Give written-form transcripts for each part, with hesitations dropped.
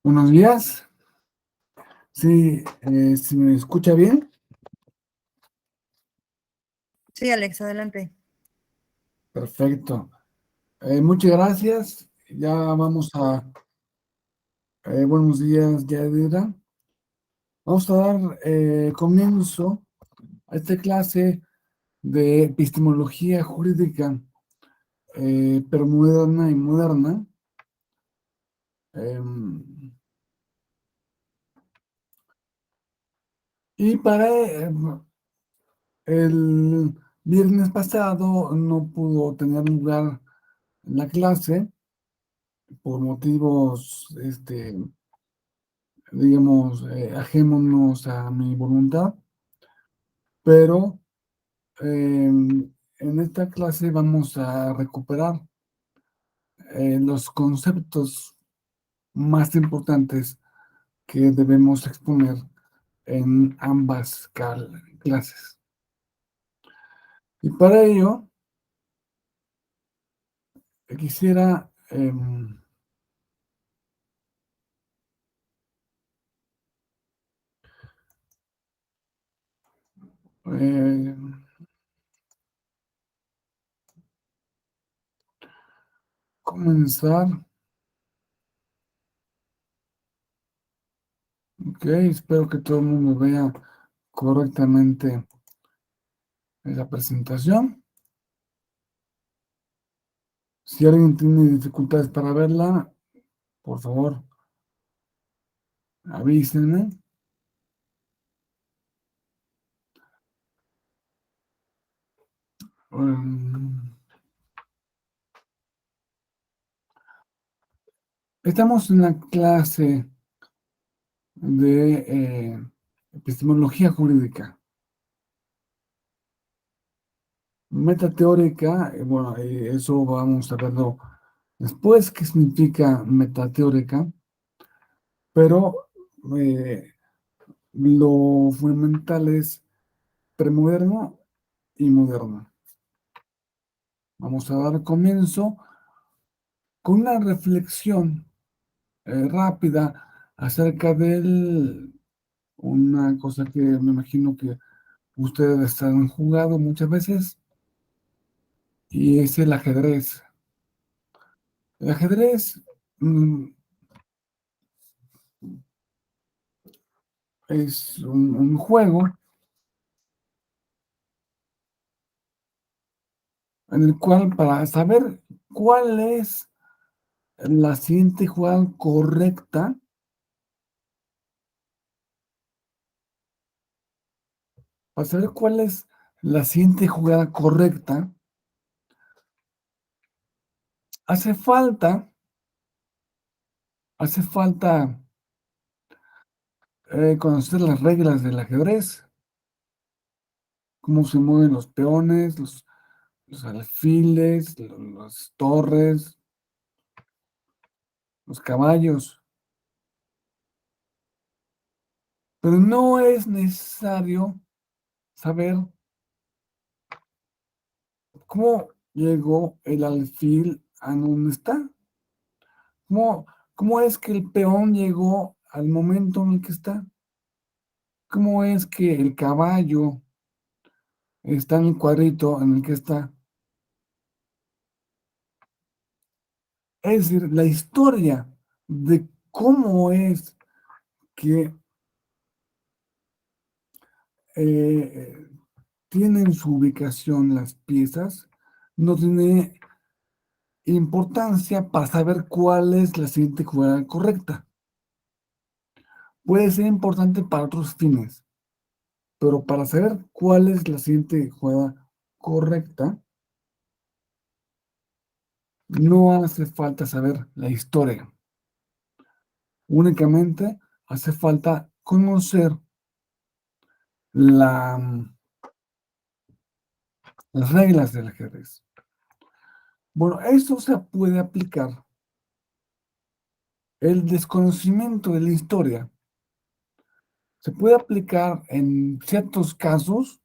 Buenos días. Sí, ¿si me escucha bien? Sí, Alex, adelante. Perfecto. Muchas gracias. Ya vamos buenos días, Yadira. Vamos a dar comienzo a esta clase de epistemología jurídica, pero moderna y moderna. Em, y para el viernes pasado no pudo tener lugar la clase por motivos, digamos, ajémonos a mi voluntad, pero en esta clase vamos a recuperar los conceptos más importantes que debemos exponer en ambas clases. Y para ello, quisiera eh, comenzar. Ok, espero que todo el mundo vea correctamente la presentación. Si alguien tiene dificultades para verla, por favor, avísenme. Um, Estamos en la clase de epistemología jurídica. Metateórica, bueno, eso vamos a verlo después, qué significa metateórica, pero lo fundamental es premoderno y moderno. Vamos a dar comienzo con una reflexión rápida acerca de una cosa que me imagino que ustedes han jugado muchas veces, y es el ajedrez. El ajedrez es un juego en el cual, para saber cuál es la siguiente jugada correcta, para saber cuál es la siguiente jugada correcta, hace falta, hace falta conocer las reglas del ajedrez, cómo se mueven los peones, los alfiles, las torres, los caballos. Pero no es necesario saber cómo llegó el alfil a donde está. ¿Cómo, cómo es que el peón llegó al momento en el que está? ¿Cómo es que el caballo está en el cuadrito en el que está? Es decir, la historia de cómo es que eh, tienen su ubicación las piezas no tiene importancia para saber cuál es la siguiente jugada correcta. Puede ser importante para otros fines, pero para saber cuál es la siguiente jugada correcta, no hace falta saber la historia. Únicamente hace falta conocer la, las reglas del ajedrez. Bueno, eso se puede aplicar. El desconocimiento de la historia se puede aplicar en ciertos casos,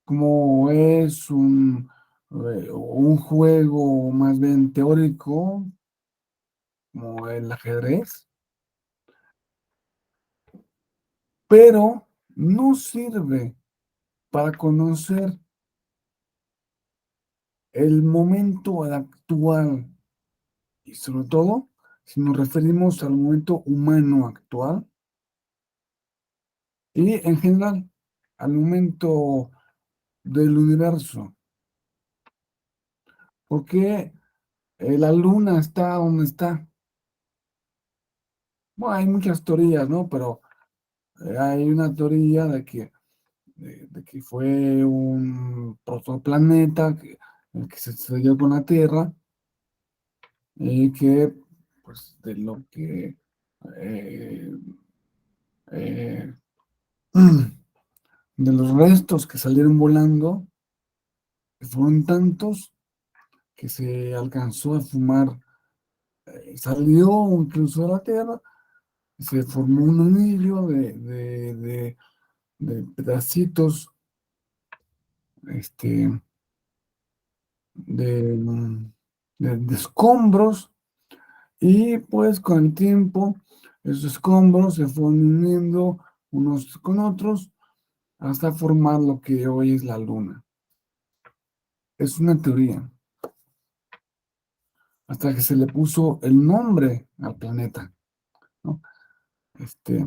como es un juego más bien teórico, como el ajedrez, pero no sirve para conocer el momento actual y sobre todo si nos referimos al momento humano actual y en general al momento del universo. ¿Por qué la luna está donde está? Bueno, hay muchas teorías, ¿no? Pero hay una teoría de que fue un protoplaneta el que se estrelló con la Tierra y que, pues, de lo que eh, eh, de los restos que salieron volando, fueron tantos que se alcanzó a fumar, salió incluso de la Tierra, se formó un anillo de pedacitos, este, de, de escombros, y pues con el tiempo esos escombros se fueron uniendo unos con otros hasta formar lo que hoy es la Luna. Es una teoría, hasta que se le puso el nombre al planeta, ¿no? Este,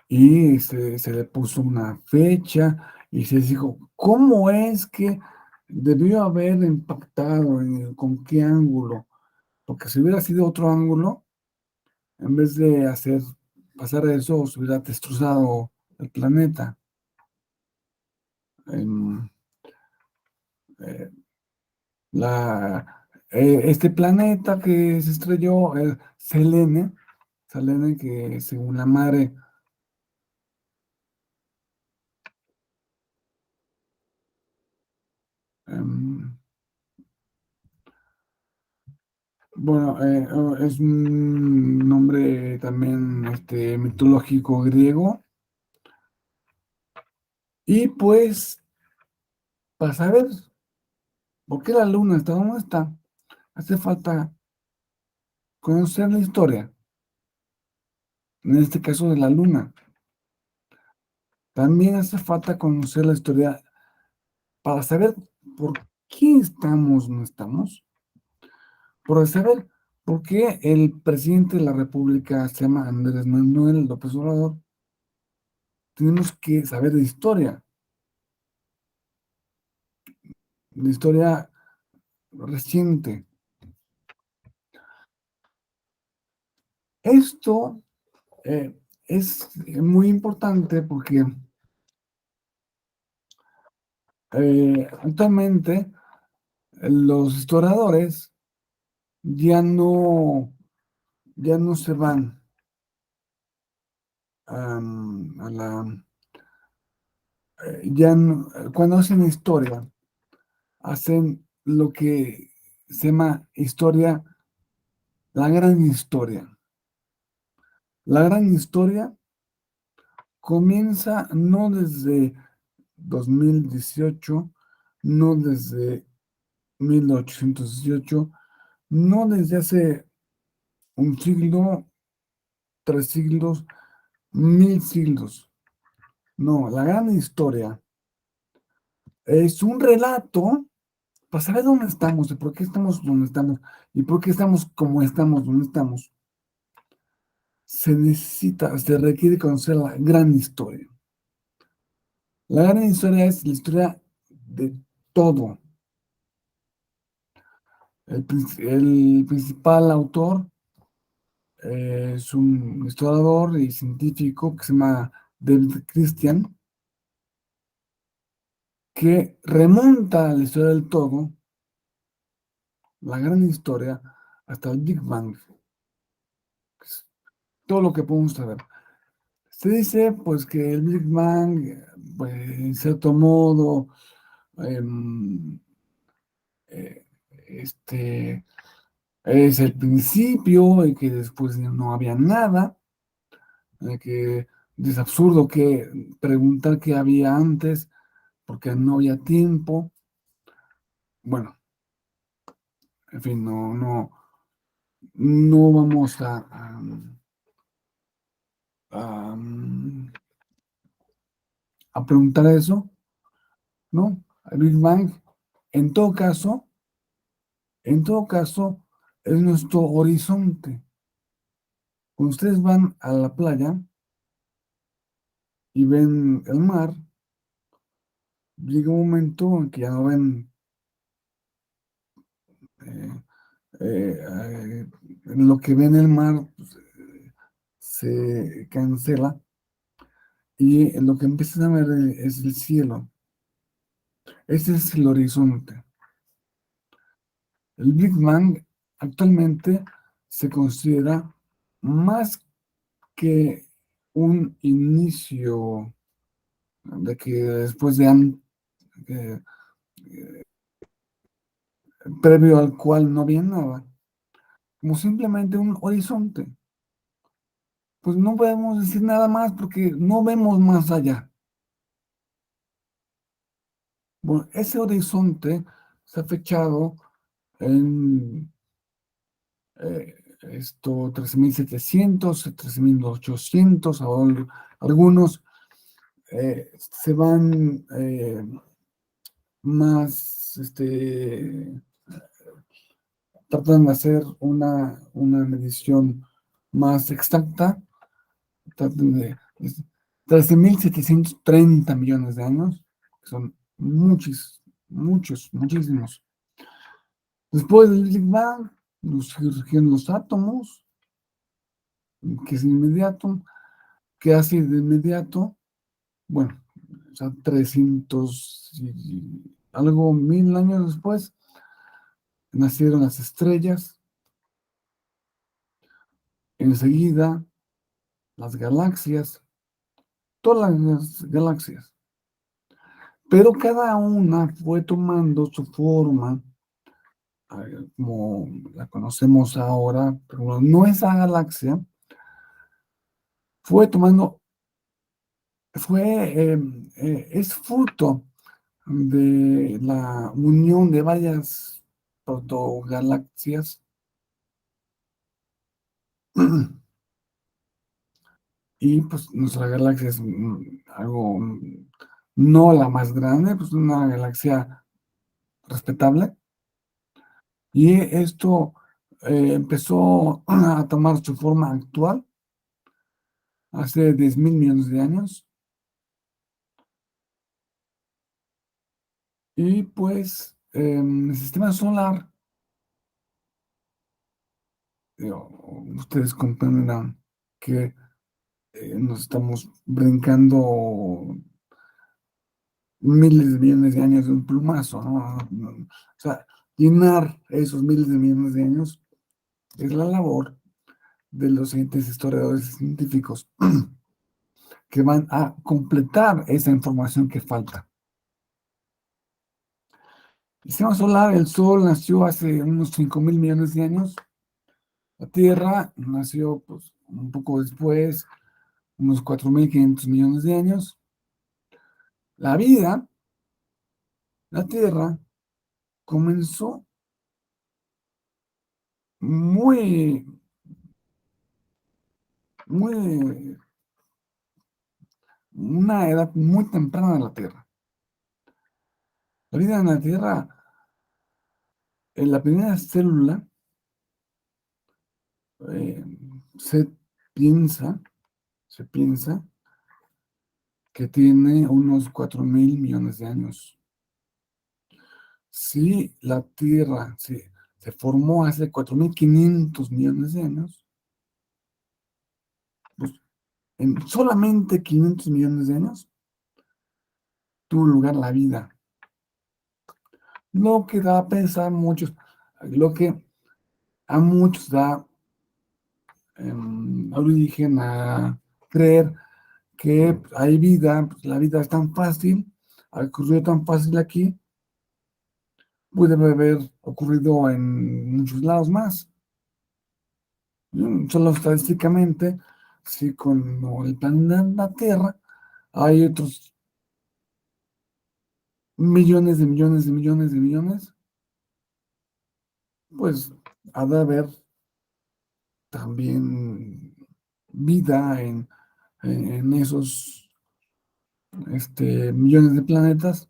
y se le puso una fecha y se dijo, ¿cómo es que debió haber impactado? ¿Con qué ángulo? Porque si hubiera sido otro ángulo, en vez de hacer pasar eso, se hubiera destrozado el planeta. Em, eh, este planeta que se estrelló, Selene, que según la madre, em, bueno, es un nombre también mitológico griego. Y pues, para saber por qué la luna está donde está, hace falta conocer la historia, en este caso de la luna. También hace falta conocer la historia para saber por qué estamos donde estamos, por saber por qué el presidente de la República se llama Andrés Manuel López Obrador. Tenemos que saber de historia reciente. Esto es muy importante porque actualmente los historiadores ya no se van a la... cuando hacen historia, hacen lo que se llama historia, la gran historia. La gran historia comienza no desde 2018, no desde 1818, no desde hace un siglo, 3 siglos, 1000 siglos. No, la gran historia es un relato para saber dónde estamos y por qué estamos donde estamos y por qué estamos como estamos donde estamos. Se requiere conocer la gran historia. La gran historia es la historia de todo. El principal autor es un historiador y científico que se llama David Christian, que remonta a la historia del todo, la gran historia, hasta el Big Bang, que es todo lo que podemos saber. Se dice, pues, que el Big Bang, pues, en cierto modo, em, eh, es el principio y que después no había nada, que es absurdo que preguntar qué había antes porque no había tiempo. Bueno, en fin, no vamos a preguntar eso, ¿no? El Big Bang, en todo caso, en todo caso, es nuestro horizonte. Cuando ustedes van a la playa y ven el mar, llega un momento en que ya no ven eh, eh, lo que ven el mar, pues, se cancela y lo que empiezan a ver es el cielo. Ese es el horizonte. El Big Bang actualmente se considera más que un inicio de que después de eh, previo al cual no había nada, como simplemente un horizonte. Pues no podemos decir nada más porque no vemos más allá. Bueno, ese horizonte está fechado en 13.700, 13.800, algunos se van más, tratan de hacer una medición más exacta, tratan de 13.730 millones de años, que son muchísimos. Después del Big Bang, surgieron los átomos, que es inmediato. ¿Qué hace de inmediato? Bueno, o sea, 300 y algo mil años después, nacieron las estrellas, enseguida las galaxias, todas las galaxias, pero cada una fue tomando su forma, como la conocemos ahora, pero no esa galaxia, fue tomando, es fruto de la unión de varias protogalaxias. Y pues nuestra galaxia es algo, no la más grande, pues una galaxia respetable. Y esto empezó a tomar su forma actual hace 10.000 millones de años. Y pues el sistema solar, ustedes comprenderán que nos estamos brincando miles de millones de años de un plumazo, ¿no? O sea, llenar esos miles de millones de años es la labor de los siguientes historiadores científicos que van a completar esa información que falta. El sistema solar, el Sol nació hace unos 5.000 millones de años. La Tierra nació pues, un poco después, unos 4.500 millones de años. La vida, la Tierra, comenzó muy, muy, una edad muy temprana de la Tierra. La vida en la Tierra, en la primera célula, eh, se piensa, se piensa que tiene unos 4.000 millones de años. Si la Tierra se formó hace 4.500 millones de años, pues en solamente 500 millones de años tuvo lugar la vida. Lo que da a pensar muchos, lo que a muchos da origen a creer que hay vida, pues, la vida es tan fácil, ha ocurrido tan fácil aquí, puede haber ocurrido en muchos lados más. Solo estadísticamente, si con el planeta Tierra hay otros millones de millones de millones de millones, pues ha de haber también vida en esos millones de planetas,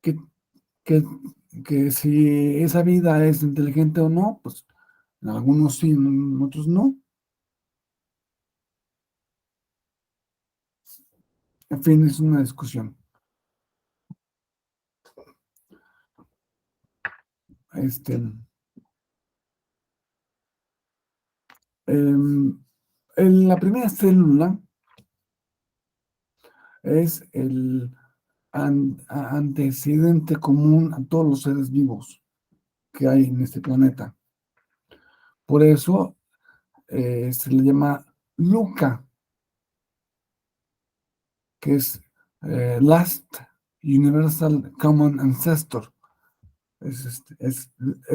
que, que, que si esa vida es inteligente o no, pues en algunos sí, en otros no. En fin, es una discusión. Este, em, la primera célula es el antecedente común a todos los seres vivos que hay en este planeta. Por eso se le llama LUCA, que es Last Universal Common Ancestor.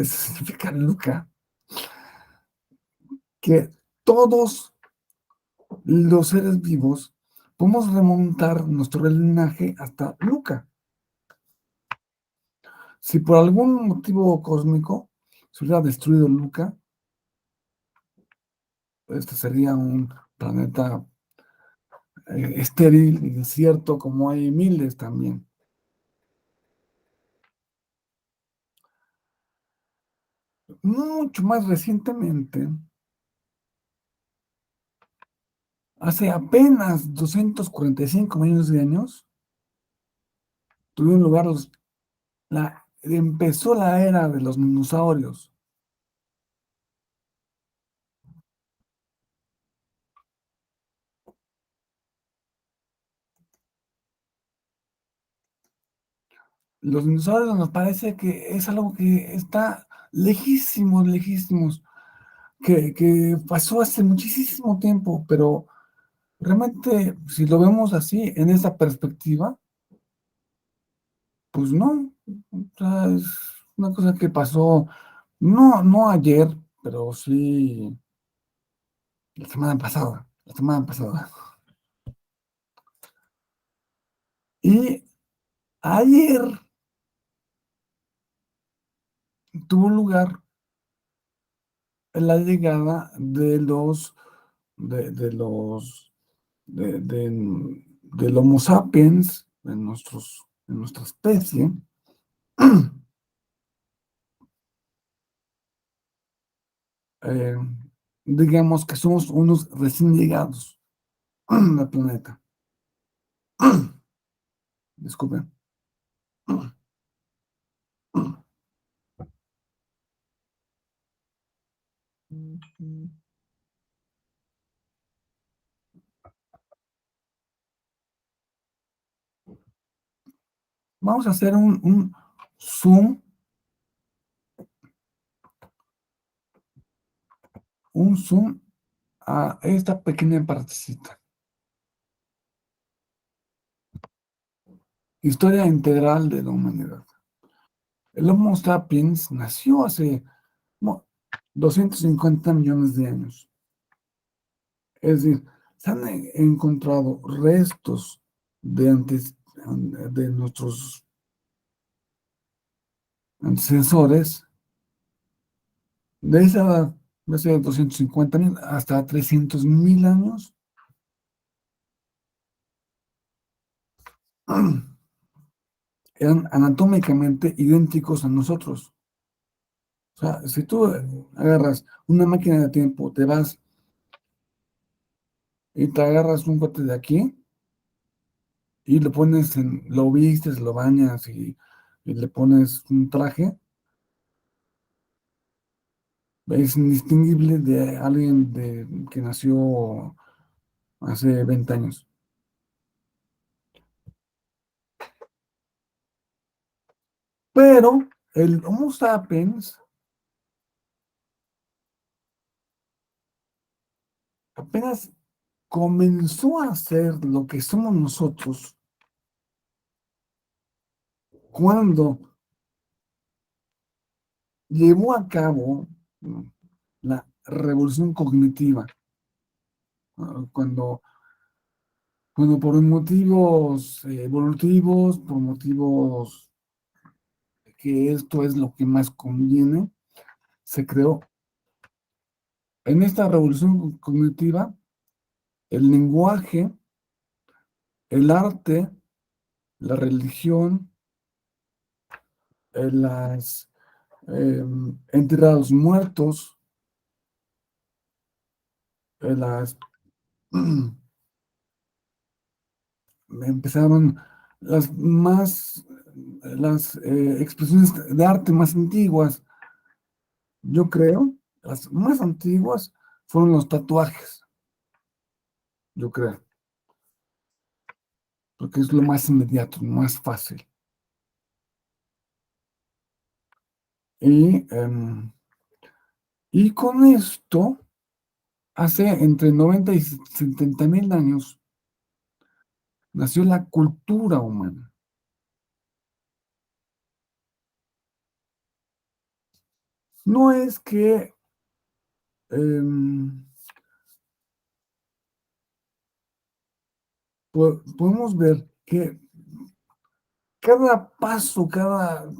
Significa LUCA, que todos los seres vivos podemos remontar nuestro linaje hasta LUCA. Si por algún motivo cósmico se hubiera destruido LUCA, este sería un planeta estéril y desierto, como hay miles también. Mucho más recientemente, hace apenas 245 millones de años, tuvieron lugar empezó la era de los dinosaurios. Los dinosaurios nos parece que es algo que está lejísimos, lejísimos, que pasó hace muchísimo tiempo, pero realmente, si lo vemos así, en esa perspectiva, pues no. O sea, es una cosa que pasó, no ayer, pero sí la semana pasada, la semana pasada. Y ayer tuvo lugar la llegada del Homo sapiens, de nuestra especie, eh, digamos que somos unos recién llegados al planeta. Disculpen. Vamos a hacer zoom, un zoom a esta pequeña partecita. Historia integral de la humanidad. El Homo sapiens nació hace 250 millones de años. Es decir, se han encontrado restos de nuestros antecesores de esa edad, de hace 250.000 hasta 300.000 años. Eran anatómicamente idénticos a nosotros. O sea, si tú agarras una máquina de tiempo, te vas y te agarras un bote de aquí y lo pones lo vistes, lo bañas y le pones un traje, es indistinguible de alguien que nació hace 20 años. Pero el Homo sapiens apenas comenzó a ser lo que somos nosotros cuando llevó a cabo la revolución cognitiva, cuando por motivos evolutivos, por motivos que esto es lo que más conviene, se creó. En esta revolución cognitiva el lenguaje, el arte, la religión, las enterrar a los muertos, las empezaron las expresiones de arte más antiguas, yo creo, las más antiguas fueron los tatuajes, yo creo, porque es lo más inmediato, lo más fácil. Y, y con esto, hace entre 90 y 70 mil años, nació la cultura humana. No es que em, podemos ver que cada paso, cada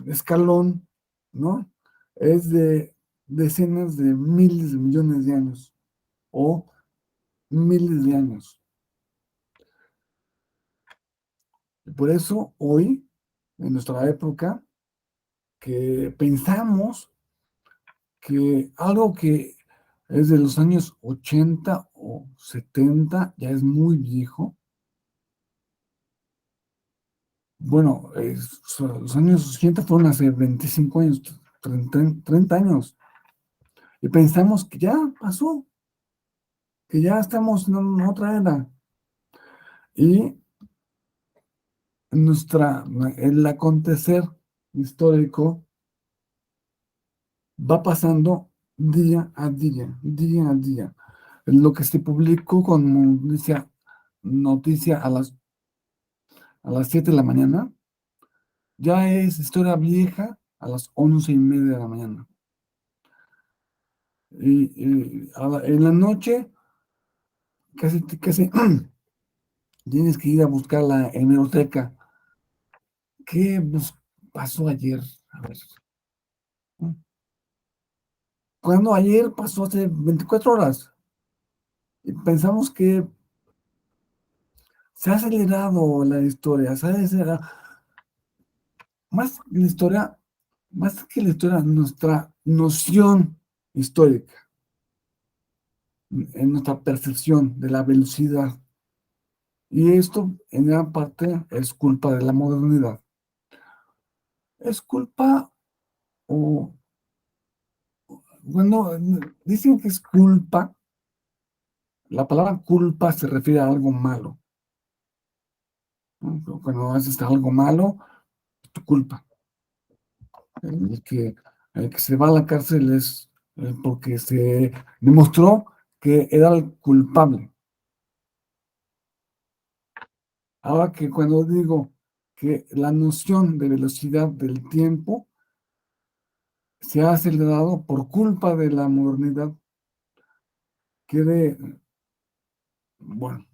escalón, ¿no? Es de decenas de miles de millones de años o miles de años. Y por eso hoy, en nuestra época, que pensamos que algo que es de los años 80 o 70 ya es muy viejo. Bueno, los años 80 fueron hace 25 años, 30 años. Y pensamos que ya pasó, que ya estamos en otra era. Y el acontecer histórico va pasando día a día, día a día. Lo que se publicó con noticia a las 7 de la mañana, ya es historia vieja a las 11:30 de la mañana. Y en la noche, casi tienes que ir a buscar la hemeroteca. ¿Qué pasó ayer? A ver. ¿Cuándo ayer pasó hace 24 horas? Y pensamos que se ha acelerado la historia, se ha acelerado. Más que la historia, más que la historia, nuestra noción histórica, en nuestra percepción de la velocidad. Y esto, en gran parte, es culpa de la modernidad. Es culpa, o bueno, dicen que es culpa, la palabra culpa se refiere a algo malo, ¿no? Cuando haces algo malo, es tu culpa. El que, el que se va a la cárcel es porque se demostró que era el culpable. Ahora que cuando digo que la noción de velocidad del tiempo se ha acelerado por culpa de la modernidad, quiere, bueno,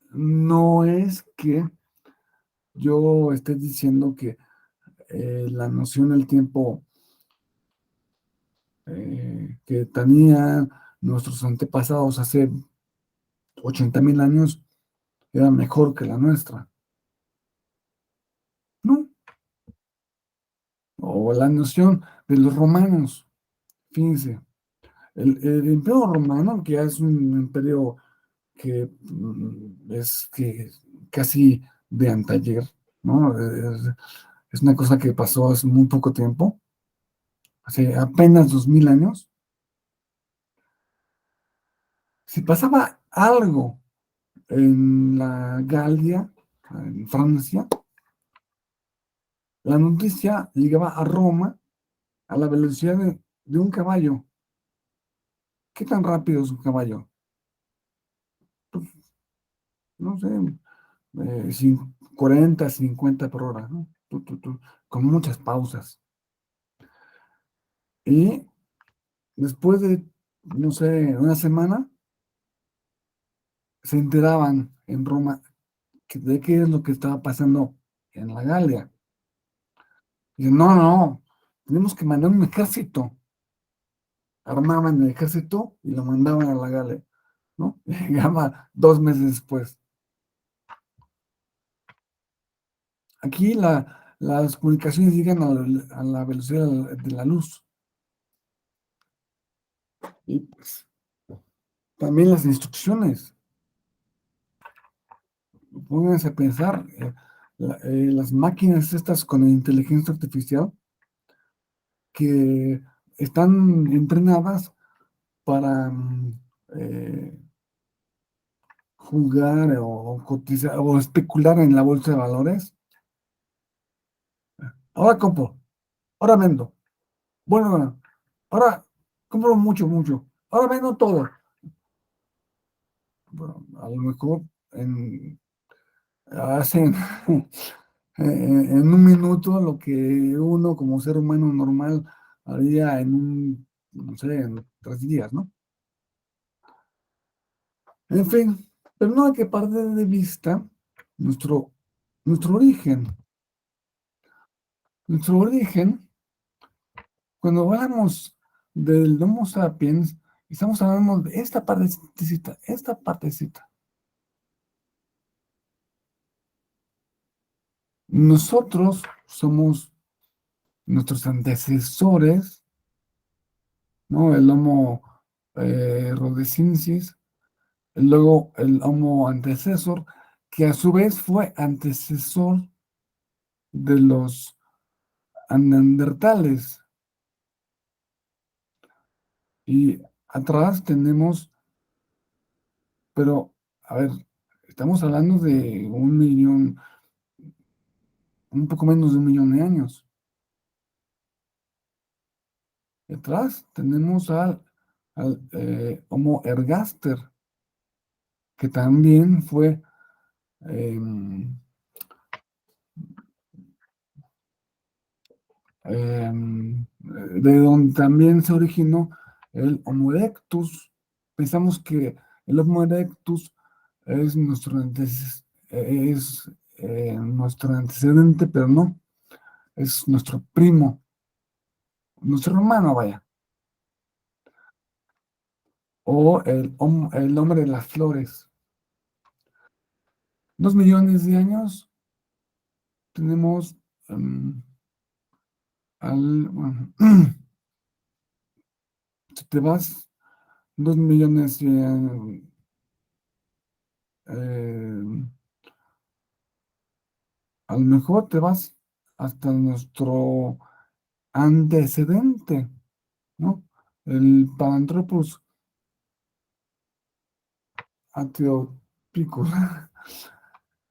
no es que yo esté diciendo que la noción del tiempo que tenían nuestros antepasados hace 80,000 años era mejor que la nuestra, ¿no? O la noción de los romanos, fíjense, el imperio romano, que ya es un imperio que es que casi de antayer, ¿no? Es una cosa que pasó hace muy poco tiempo, hace apenas 2000 años. Si pasaba algo en la Galia, en Francia, la noticia llegaba a Roma a la velocidad de un caballo. ¿Qué tan rápido es un caballo? Pues, no sé, 40, 50 por hora, ¿no? Con muchas pausas. Y después de, no sé, una semana, se enteraban en Roma de qué es lo que estaba pasando en la Galia. Y no, tenemos que mandar un ejército. armaban el ejército y lo mandaban a la Galia, ¿no? Llegaba 2 meses después. Aquí las comunicaciones llegan a la velocidad de la luz. Y pues también las instrucciones. Pónganse a pensar, las máquinas estas con inteligencia artificial que están entrenadas para jugar o cotizar o especular en la bolsa de valores. Ahora compro, ahora vendo. Bueno, ahora compro mucho, mucho. Ahora vendo todo. Bueno, a lo mejor hacen en un minuto lo que uno como ser humano normal haría no sé, en 3 días, ¿no? En fin, pero no hay que perder de vista nuestro, nuestro origen. Nuestro origen, cuando hablamos del Homo sapiens, estamos hablando de esta partecita, esta partecita. Nosotros somos nuestros antecesores, ¿no? El Homo rhodesensis, luego el Homo antecesor, que a su vez fue antecesor de los neandertales. Y atrás tenemos, pero, a ver, estamos hablando de 1 millón, un poco menos de 1 millón de años. Detrás tenemos al Homo ergaster, que también fue de donde también se originó el Homo erectus. Pensamos que el Homo erectus es nuestro antecedente, pero no, es nuestro primo, nuestro hermano, vaya, o el hombre de las flores. 2 millones de años tenemos bueno, si te vas 2 millones eh, a lo mejor te vas hasta nuestro antecedente, ¿no? El Paranthropus aethiopicus.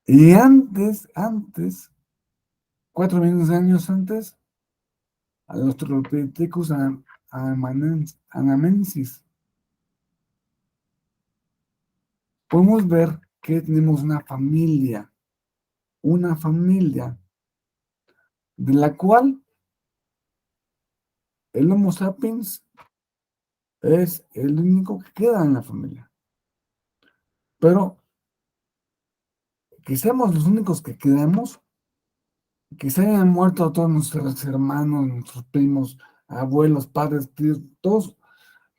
Y antes, 4 millones de años antes, a los Australopithecus anamensis. Podemos ver que tenemos una familia de la cual el Homo sapiens es el único que queda en la familia. Pero que seamos los únicos que quedamos, que se hayan muerto todos nuestros hermanos, nuestros primos, abuelos, padres, tíos, todos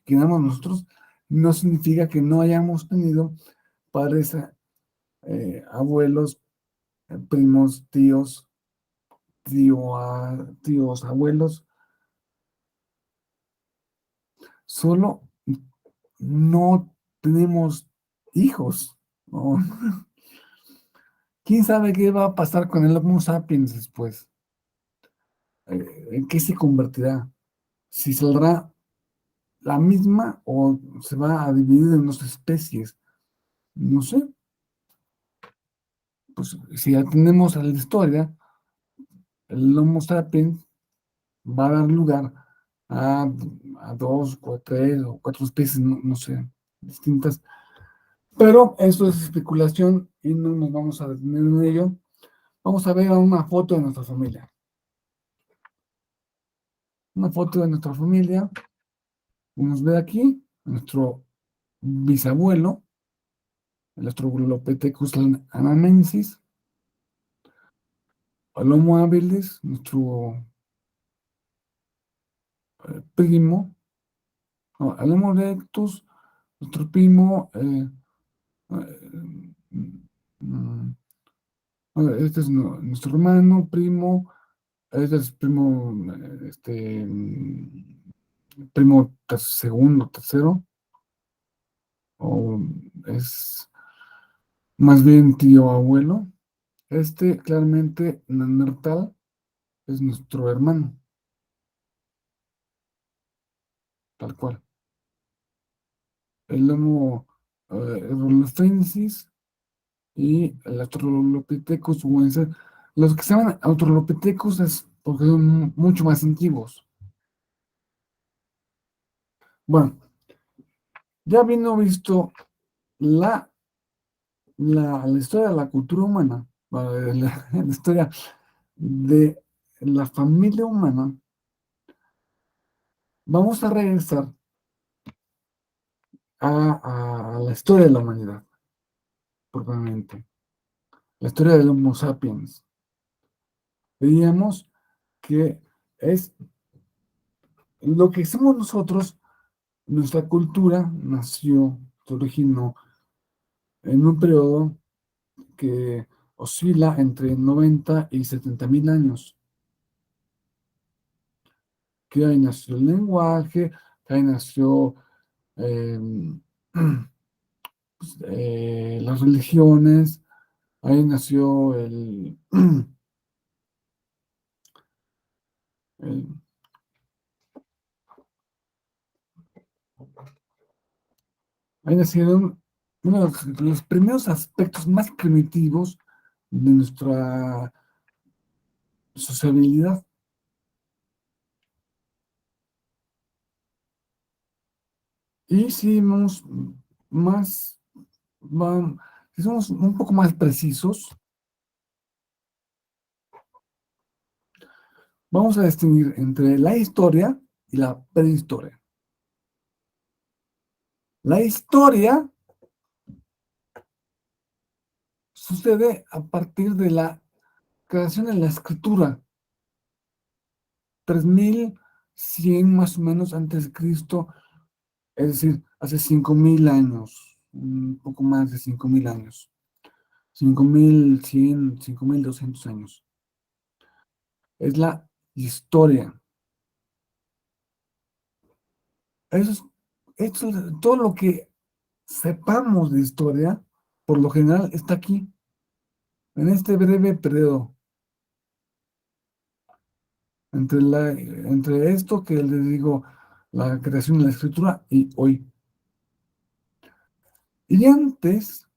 quedamos nosotros, no significa que no hayamos tenido padres, abuelos, primos, tíos, abuelos, solo no tenemos hijos, ¿no? ¿Quién sabe qué va a pasar con el Homo sapiens después? ¿En qué se convertirá? Si saldrá la misma o se va a dividir en dos especies. No sé, pues si atendemos a la historia, el Homo sapiens va a dar lugar a, a dos o tres o cuatro especies, no sé, distintas. Pero eso es especulación y no nos vamos a detener en ello. Vamos a ver una foto de nuestra familia. Una foto de nuestra familia. Nos ve aquí nuestro bisabuelo, el Australopithecus anamensis, el Homo habilis, nuestro primo, No, el Homo erectus, nuestro primo, mm, este es nuestro hermano, primo, este es primo, primo segundo, tercero, o es más bien tío abuelo. Este claramente Neandertal es nuestro hermano, tal cual. El Homo rolostensis y el Australopithecus huense. Los que se llaman Australopithecus es porque son mucho más antiguos. Bueno, ya habiendo visto la, la historia de la cultura humana, la historia de la familia humana, vamos a regresar a la historia de la humanidad, propiamente, la historia del Homo sapiens. Veíamos que es lo que somos nosotros, nuestra cultura nació, se originó en un periodo que oscila entre 90 y 70.000 años, que ahí nació el lenguaje, que ahí nació eh, pues, las religiones, ahí nació el- ahí nacieron uno de los primeros aspectos más primitivos de nuestra sociabilidad. Y si vamos más, si somos un poco más precisos, vamos a distinguir entre la historia y la prehistoria. La historia sucede a partir de la creación de la escritura, 3100 más o menos antes de Cristo, es decir, hace 5000 años, un poco más de 5000 años, 5100, 5200 años. Es la historia. Eso es, todo lo que sepamos de historia, por lo general, está aquí, en este breve periodo, entre esto que les digo, la creación de la escritura y hoy. Y antes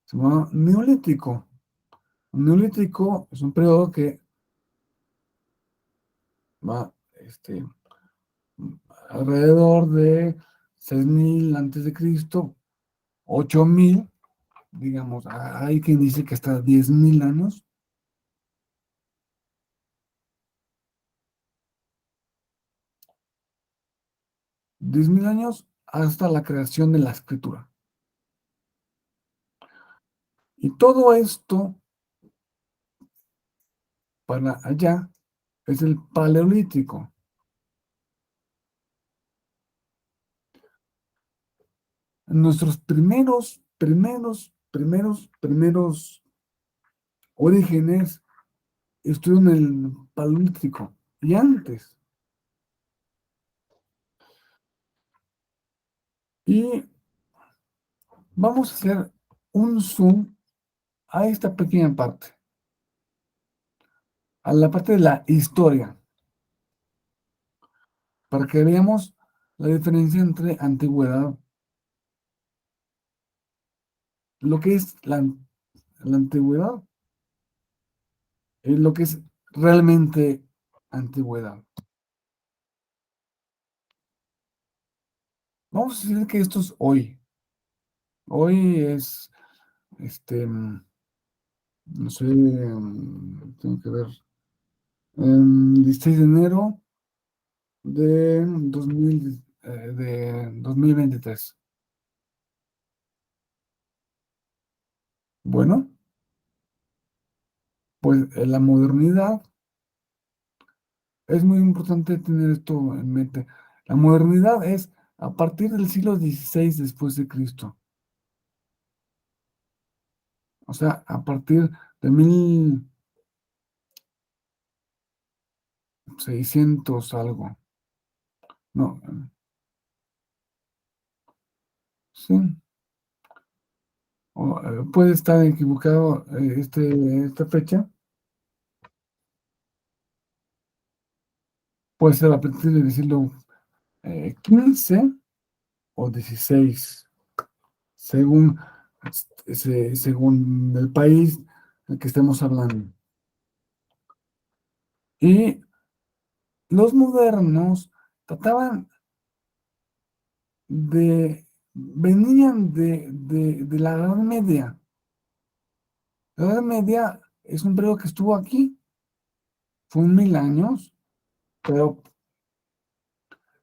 se llamaba Neolítico. Neolítico es un periodo que va alrededor de 6000 antes de Cristo, 8000, digamos, hay quien dice que hasta 10.000 años, 10.000 años hasta la creación de la escritura. Y todo esto para allá es el Paleolítico. Nuestros primeros orígenes estuvieron en el Paleolítico y antes. Y vamos a hacer un zoom a esta pequeña parte, a la parte de la historia, para que veamos la diferencia entre antigüedad, lo que es la antigüedad y lo que es realmente antigüedad. Vamos a decir que esto es hoy. Hoy es, no sé, tengo que ver, 16 de enero de 2023. Bueno, pues en la modernidad es muy importante tener esto en mente. La modernidad es a partir del siglo XVI después de Cristo. O sea, a partir de 1600 algo. No, sí. Puede estar equivocado esta fecha. Puede ser a partir del siglo XV o XVI, según, según el país del que estemos hablando. Y los modernos trataban venían de la Edad Media. La Edad Media es un periodo que estuvo aquí, fue 1000 años, pero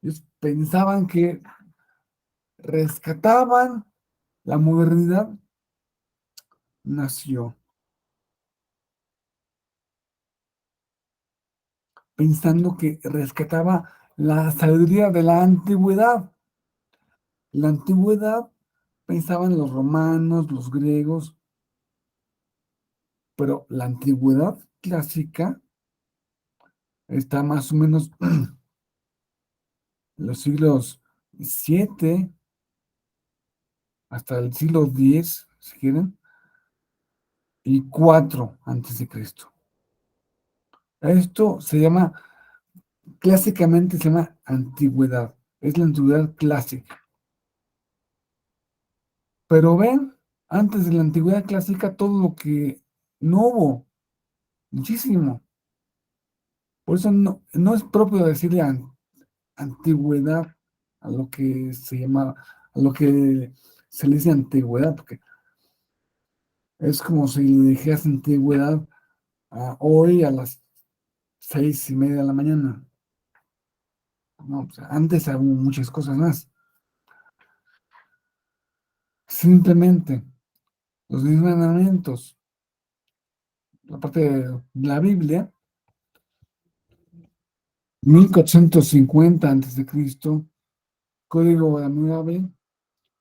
ellos pensaban que rescataban la modernidad, nació pensando que rescataba la sabiduría de la antigüedad. La antigüedad pensaban los romanos, los griegos, pero la antigüedad clásica está más o menos en los siglos 7 hasta el siglo 10, si quieren, y 4 antes de Cristo. Esto se llama, clásicamente se llama antigüedad, es la antigüedad clásica. Pero ven, antes de la antigüedad clásica, todo lo que no hubo, muchísimo. Por eso no es propio decirle antigüedad a lo que se llama, a lo que se le dice antigüedad, porque es como si le dijeras antigüedad a hoy a las 6:30 de la mañana. No, pues, antes hubo muchas cosas más. Simplemente los 10 mandamientos, la parte de la Biblia, 1450 antes de Cristo, Código Hammurabi,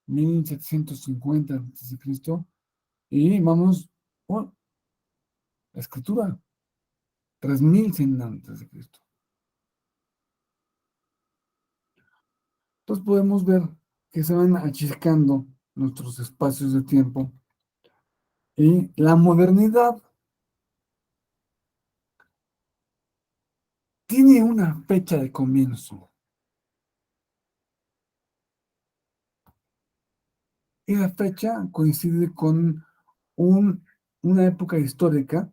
1750 antes de Cristo, y vamos, oh, la escritura, 3100 antes de Cristo. Entonces podemos ver que se van achicando nuestros espacios de tiempo y la modernidad tiene una fecha de comienzo. Y la fecha coincide con una época histórica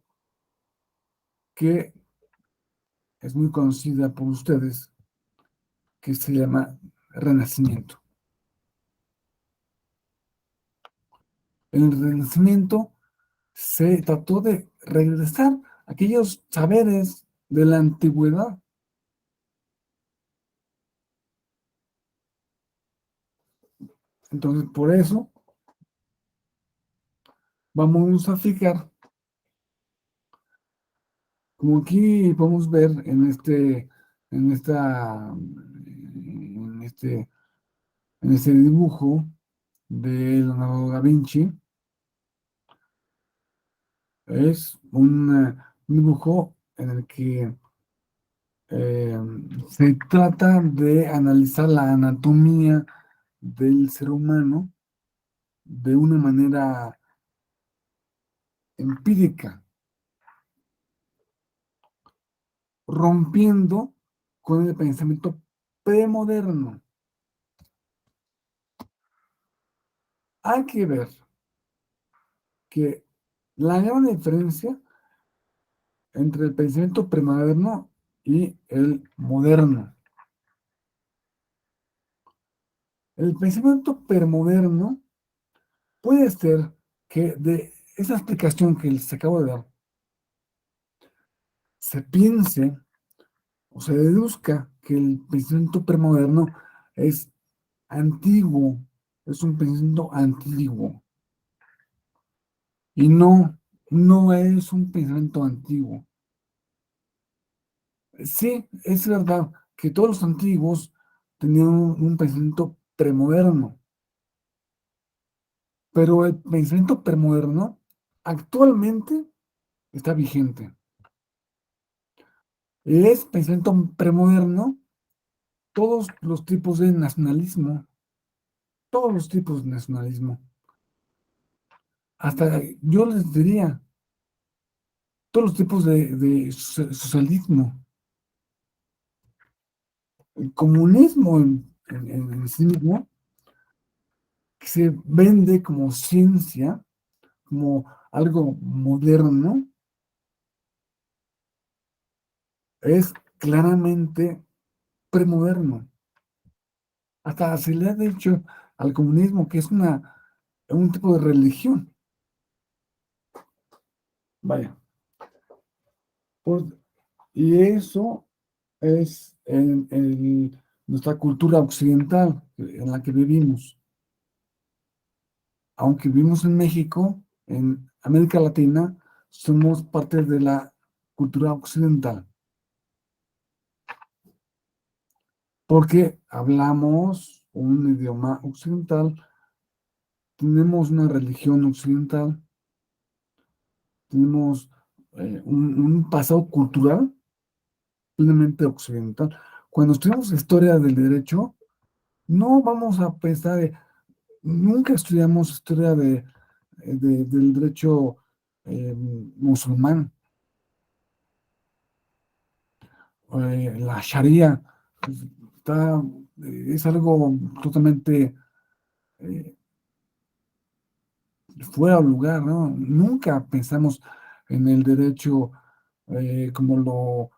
que es muy conocida por ustedes, que se llama Renacimiento. En el Renacimiento se trató de regresar aquellos saberes de la antigüedad. Entonces, por eso vamos a fijar, como aquí podemos ver en esta, en este, en este dibujo de Leonardo da Vinci, es un dibujo en el que eh, se trata de analizar la anatomía del ser humano de una manera empírica, rompiendo con el pensamiento premoderno. Hay que ver que la gran diferencia entre el pensamiento premoderno y el moderno. El pensamiento premoderno puede ser que de esa explicación que les acabo de dar, se piense o se deduzca que el pensamiento premoderno es antiguo, es un pensamiento antiguo. Y no es un pensamiento antiguo. Sí, es verdad que todos los antiguos tenía un pensamiento premoderno, pero el pensamiento premoderno actualmente está vigente. Es pensamiento premoderno todos los tipos de nacionalismo, todos los tipos de nacionalismo. Hasta yo les diría, todos los tipos de socialismo, el comunismo en sí mismo, que se vende como ciencia, como algo moderno, es claramente premoderno. Hasta se le ha dicho al comunismo que es un tipo de religión. Vaya. Pues, y eso es nuestra cultura occidental en la que vivimos. Aunque vivimos en México, en América Latina, somos parte de la cultura occidental, porque hablamos un idioma occidental, tenemos una religión occidental, tenemos un pasado cultural plenamente occidental. Cuando estudiamos historia del derecho, no vamos a pensar, nunca estudiamos historia del derecho musulmán, la Sharia, pues, está, es algo totalmente eh, fuera de lugar, ¿no? Nunca pensamos en el derecho como lo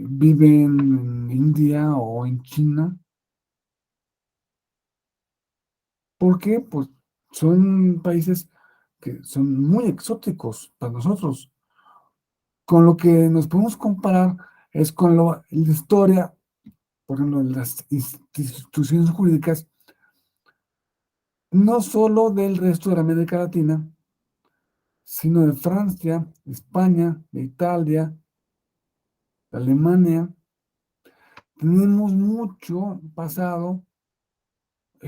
viven en India o en China, porque pues son países que son muy exóticos para nosotros. Con lo que nos podemos comparar es con la historia, por ejemplo, de las instituciones jurídicas, no solo del resto de la América Latina, sino de Francia, de España, de Italia, de Alemania. Tenemos mucho pasado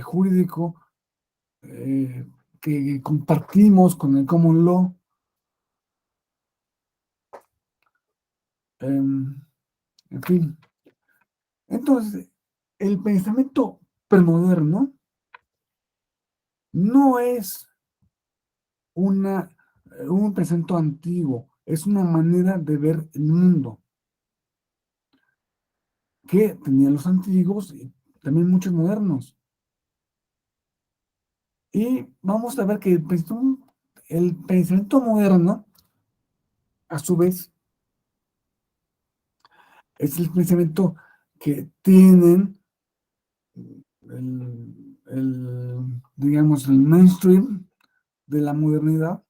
jurídico que compartimos con el common law. En fin, entonces, el pensamiento premoderno no es un pensamiento antiguo, es una manera de ver el mundo que tenían los antiguos y también muchos modernos. Y vamos a ver que el pensamiento moderno, a su vez, es el pensamiento que tienen digamos, el mainstream de la modernidad.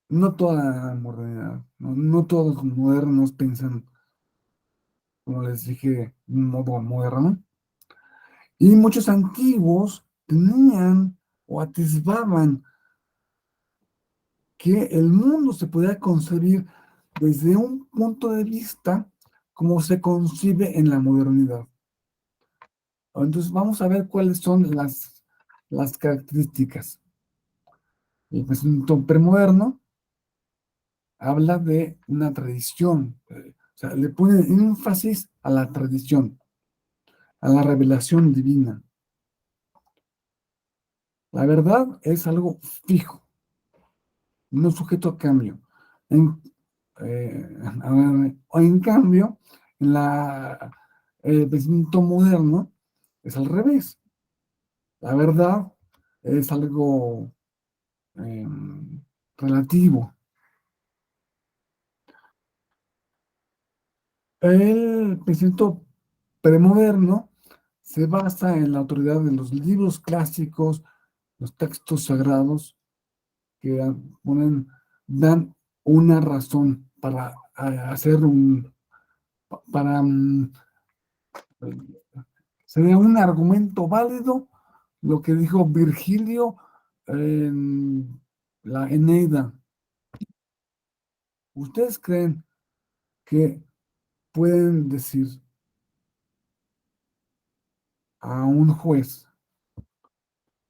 No toda la modernidad, no todos los modernos piensan, como les dije, de un modo moderno. Y muchos antiguos tenían o atisbaban que el mundo se podía concebir desde un punto de vista como se concibe en la modernidad. Entonces vamos a ver cuáles son las características. El pensamiento premoderno habla de una tradición, o sea, le pone énfasis a la tradición, a la revelación divina. La verdad es algo fijo, no sujeto a cambio. En, en cambio, el pensamiento moderno es al revés. La verdad es algo eh, relativo. El pensamiento premoderno se basa en la autoridad de los libros clásicos, los textos sagrados, que dan una razón para hacer para, sería un argumento válido lo que dijo Virgilio en la Eneida. ¿Ustedes creen que pueden decir a un juez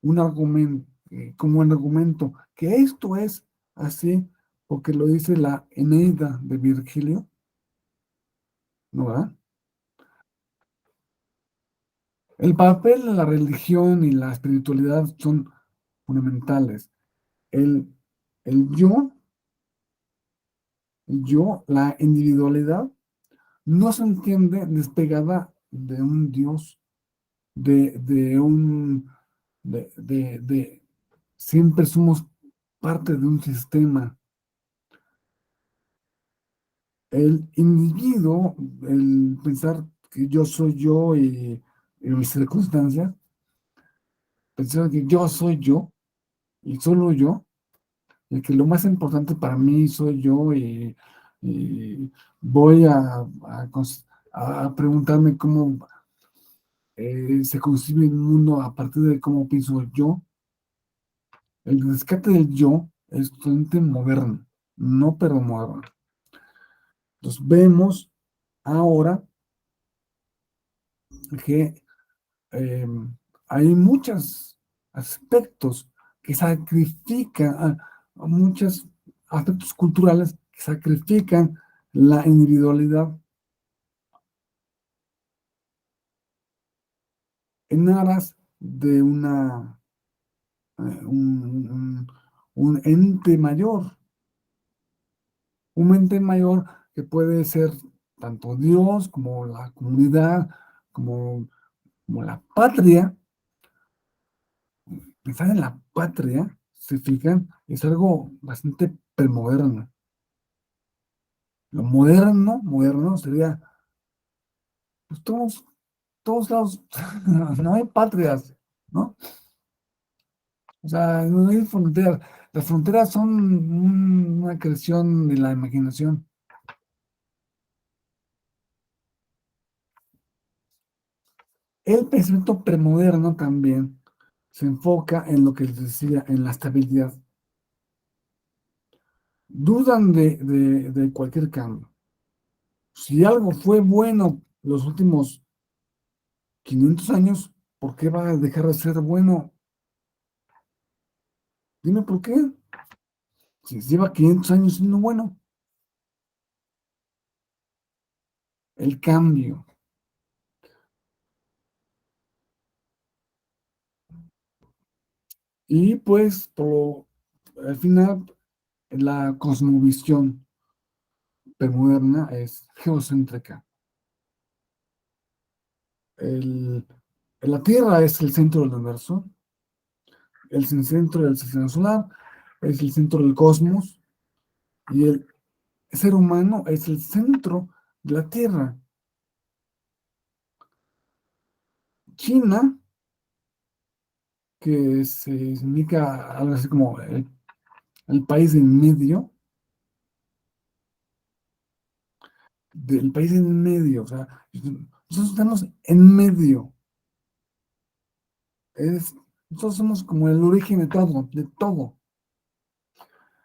un argumento, como un argumento, que esto es así, porque lo dice la Eneida de Virgilio, ¿no verdad? El papel de la religión y la espiritualidad son fundamentales. El, el yo, la individualidad, no se entiende despegada de un Dios, de un, siempre somos parte de un sistema. El individuo, el pensar que yo soy yo y mis circunstancias, pensar que yo soy yo y solo yo, y que lo más importante para mí soy yo y voy a preguntarme cómo se concibe el mundo a partir de cómo pienso yo. El rescate del yo es totalmente moderno, no pero moderno. Entonces vemos ahora que eh, hay muchos aspectos que sacrifican, a muchos aspectos culturales que sacrifican la individualidad en aras de un ente mayor, un ente mayor que puede ser tanto Dios como la comunidad, como, como la patria. Pensar en la patria, se fijan, es algo bastante premoderno. Lo moderno, moderno sería, pues todos lados, no hay patrias, ¿no? O sea, no hay fronteras. Las fronteras son una creación de la imaginación. El pensamiento premoderno también se enfoca en lo que les decía, en la estabilidad. Dudan de cualquier cambio. Si algo fue bueno los últimos 500 años, ¿por qué va a dejar de ser bueno? Dime por qué. Si lleva 500 años siendo bueno, el cambio. Y pues, al final, la cosmovisión premoderna es geocéntrica. El, la Tierra es el centro del universo, es el centro del sistema solar, es el centro del cosmos, y el ser humano es el centro de la Tierra. China, que se significa algo así como el país en medio, del país en medio, o sea, nosotros estamos en medio, es, nosotros somos como el origen de todo,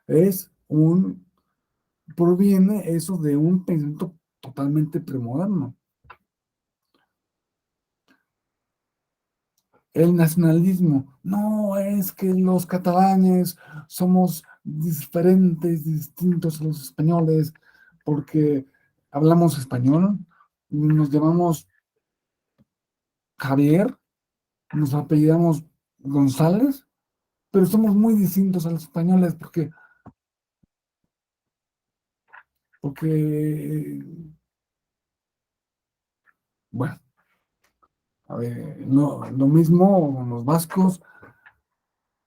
es proviene eso de un pensamiento totalmente premoderno. El nacionalismo, no es que los catalanes somos diferentes, distintos a los españoles, porque hablamos español, nos llamamos Javier, nos apellidamos González, pero somos muy distintos a los españoles porque, bueno, a ver, no, lo mismo con los vascos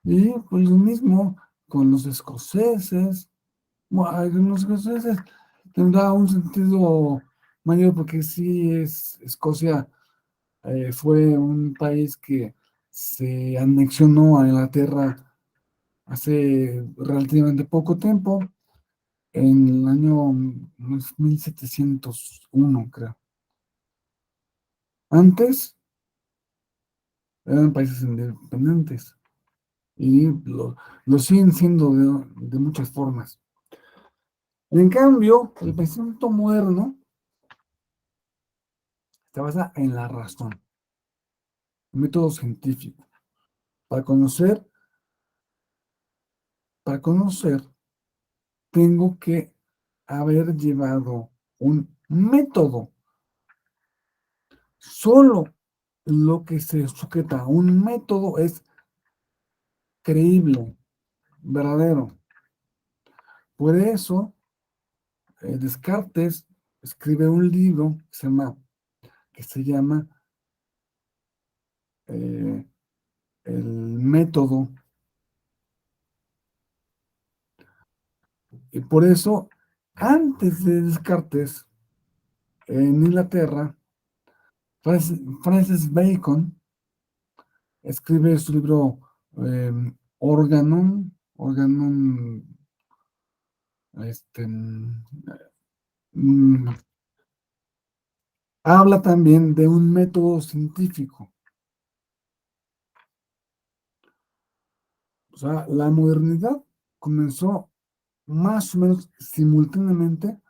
y pues lo mismo con los escoceses. Bueno, los escoceses tendrá un sentido mayor porque sí Escocia fue un país que se anexionó a Inglaterra hace relativamente poco tiempo, en el año 1701, creo. Antes eran países independientes y lo siguen siendo de muchas formas. En cambio, el pensamiento moderno se basa en la razón, método científico. Para conocer, para conocer, tengo que haber llevado un método. Solo lo que se sujeta a un método es creíble, verdadero. Por eso, Descartes escribe un libro que se llama eh, El método. Y por eso, antes de Descartes, en Inglaterra, Francis Bacon escribe su libro Organum, este, mm, habla también de un método científico. O sea, la modernidad comenzó más o menos simultáneamente,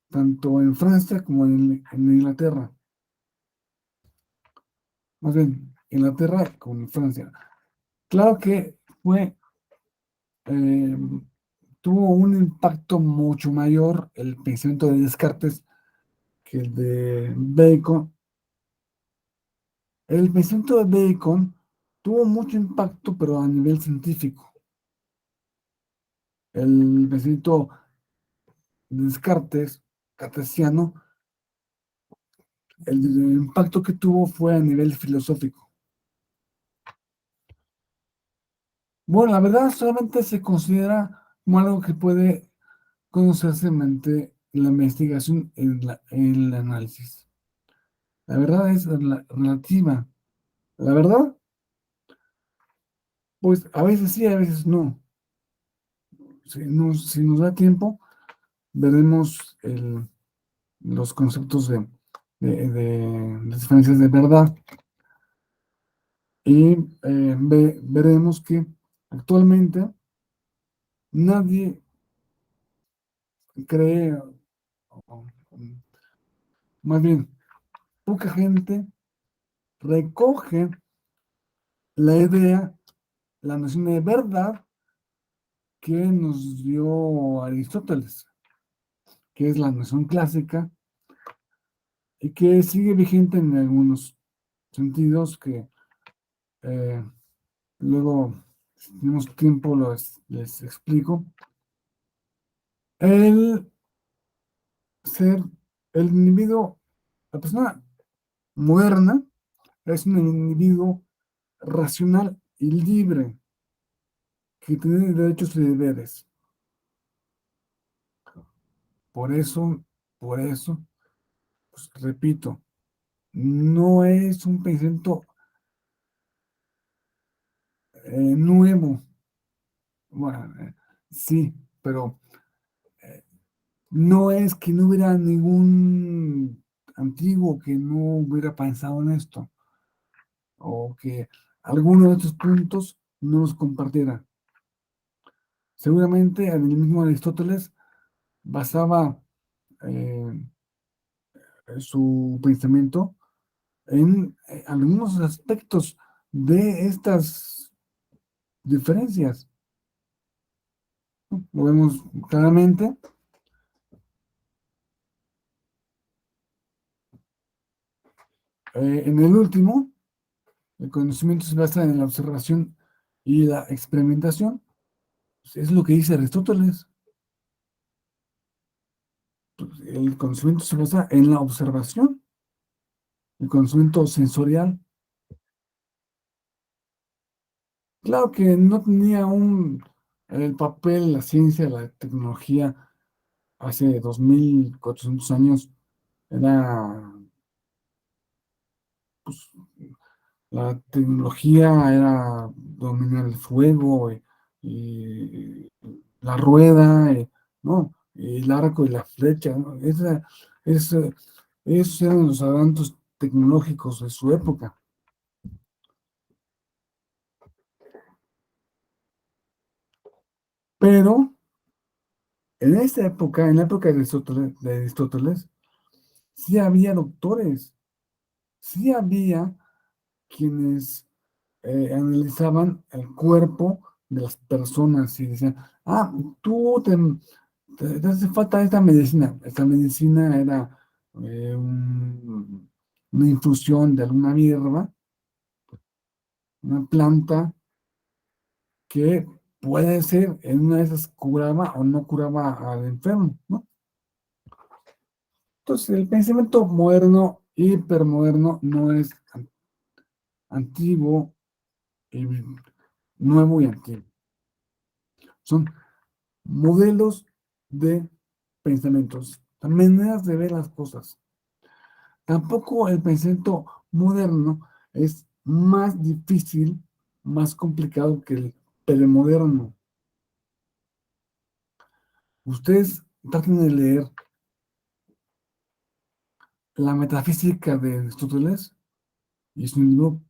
tanto en Francia como en Inglaterra. Más bien, Inglaterra como en Francia. Claro que eh, tuvo un impacto mucho mayor el pensamiento de Descartes que el de Bacon. El pensamiento de Bacon tuvo mucho impacto, pero a nivel científico. El pensamiento de Descartes, cartesiano, el impacto que tuvo fue a nivel filosófico. Bueno, la verdad solamente se considera como algo que puede conocerse mediante la investigación en el análisis. La verdad es relativa. La verdad, pues a veces sí, a veces no. Si nos da tiempo, veremos los conceptos de las diferencias de verdad y veremos que actualmente nadie cree, o, más bien, poca gente recoge la idea, la noción de verdad que nos dio Aristóteles, que es la noción clásica y que sigue vigente en algunos sentidos que eh, luego, si tenemos tiempo, les explico. El ser, el individuo, la persona moderna es un individuo racional y libre que tiene derechos y deberes. Por eso, por eso, pues, repito, no es un pensamiento nuevo. Bueno, sí, pero no es que no hubiera ningún antiguo que no hubiera pensado en esto o que alguno de estos puntos no los compartiera. Seguramente el mismo Aristóteles basaba eh, su pensamiento en algunos aspectos de estas diferencias. Lo vemos claramente. En el último, el conocimiento se basa en la observación y la experimentación. Pues, es lo que dice Aristóteles. Pues, el conocimiento se basa en la observación, el conocimiento sensorial. Claro que no tenía el papel, la ciencia, la tecnología hace 2400 años. Era, pues, la tecnología era dominar el fuego y la rueda, ¿no? Y el arco y la flecha, ¿no? Esa- esos eran los adelantos tecnológicos de su época. Pero en esta época, en la época de Aristóteles, sí había doctores, sí había quienes analizaban el cuerpo de las personas y decían, ah, tú te hace falta esta medicina. Esta medicina era una infusión de alguna hierba, una planta que puede ser en una de esas curaba o no curaba al enfermo, ¿no? Entonces, el pensamiento moderno, hipermoderno, no es antiguo y nuevo y antiguo. Son modelos de pensamientos, maneras de ver las cosas. Tampoco el pensamiento moderno es más difícil, más complicado que el premoderno. Ustedes traten de leer la metafísica de Aristóteles y es un libro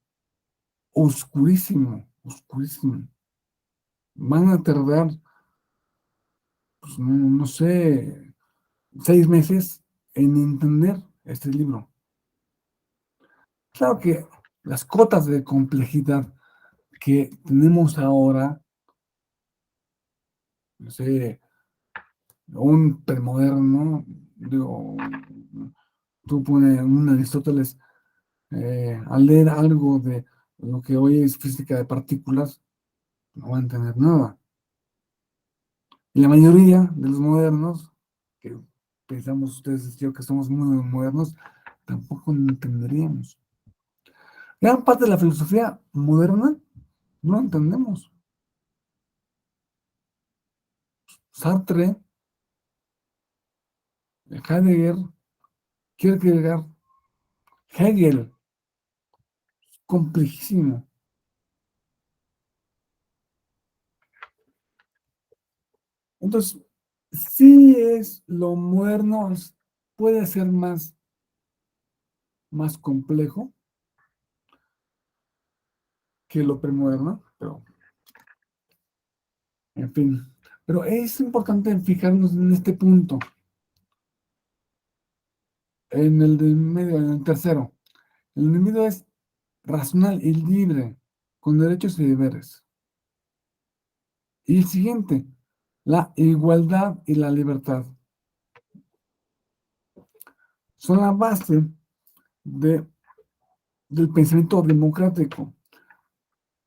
oscurísimo, oscurísimo. Van a tardar, pues, no sé, 6 meses en entender este libro. Claro que las cotas de complejidad que tenemos ahora, no sé, un premoderno, digo, tú pones un Aristóteles, al leer algo de lo que hoy es física de partículas, no va a entender nada. Y la mayoría de los modernos, que pensamos ustedes y yo que somos muy modernos, tampoco lo entenderíamos. Gran parte de la filosofía moderna no lo entendemos. Sartre, Heidegger, Kierkegaard, Hegel, complejísimo. Entonces, sí es lo moderno, puede ser más complejo que lo premoderno, pero en fin. Pero es importante fijarnos en este punto, en el del medio, en el tercero. El individuo es racional y libre, con derechos y deberes. Y el siguiente, la igualdad y la libertad. Son la base de, del pensamiento democrático.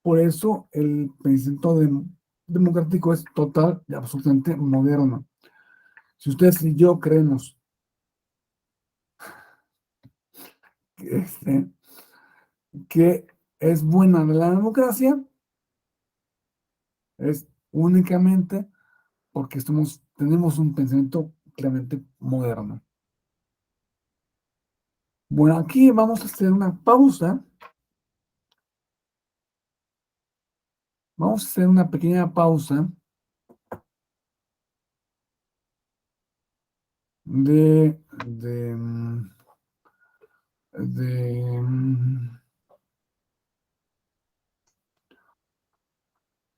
Por eso el pensamiento democrático es total y absolutamente moderno. Si ustedes y yo creemos que, que es buena la democracia, es únicamente porque tenemos un pensamiento claramente moderno. Bueno, aquí vamos a hacer una pausa. Vamos a hacer una pequeña pausa de, de, mm, de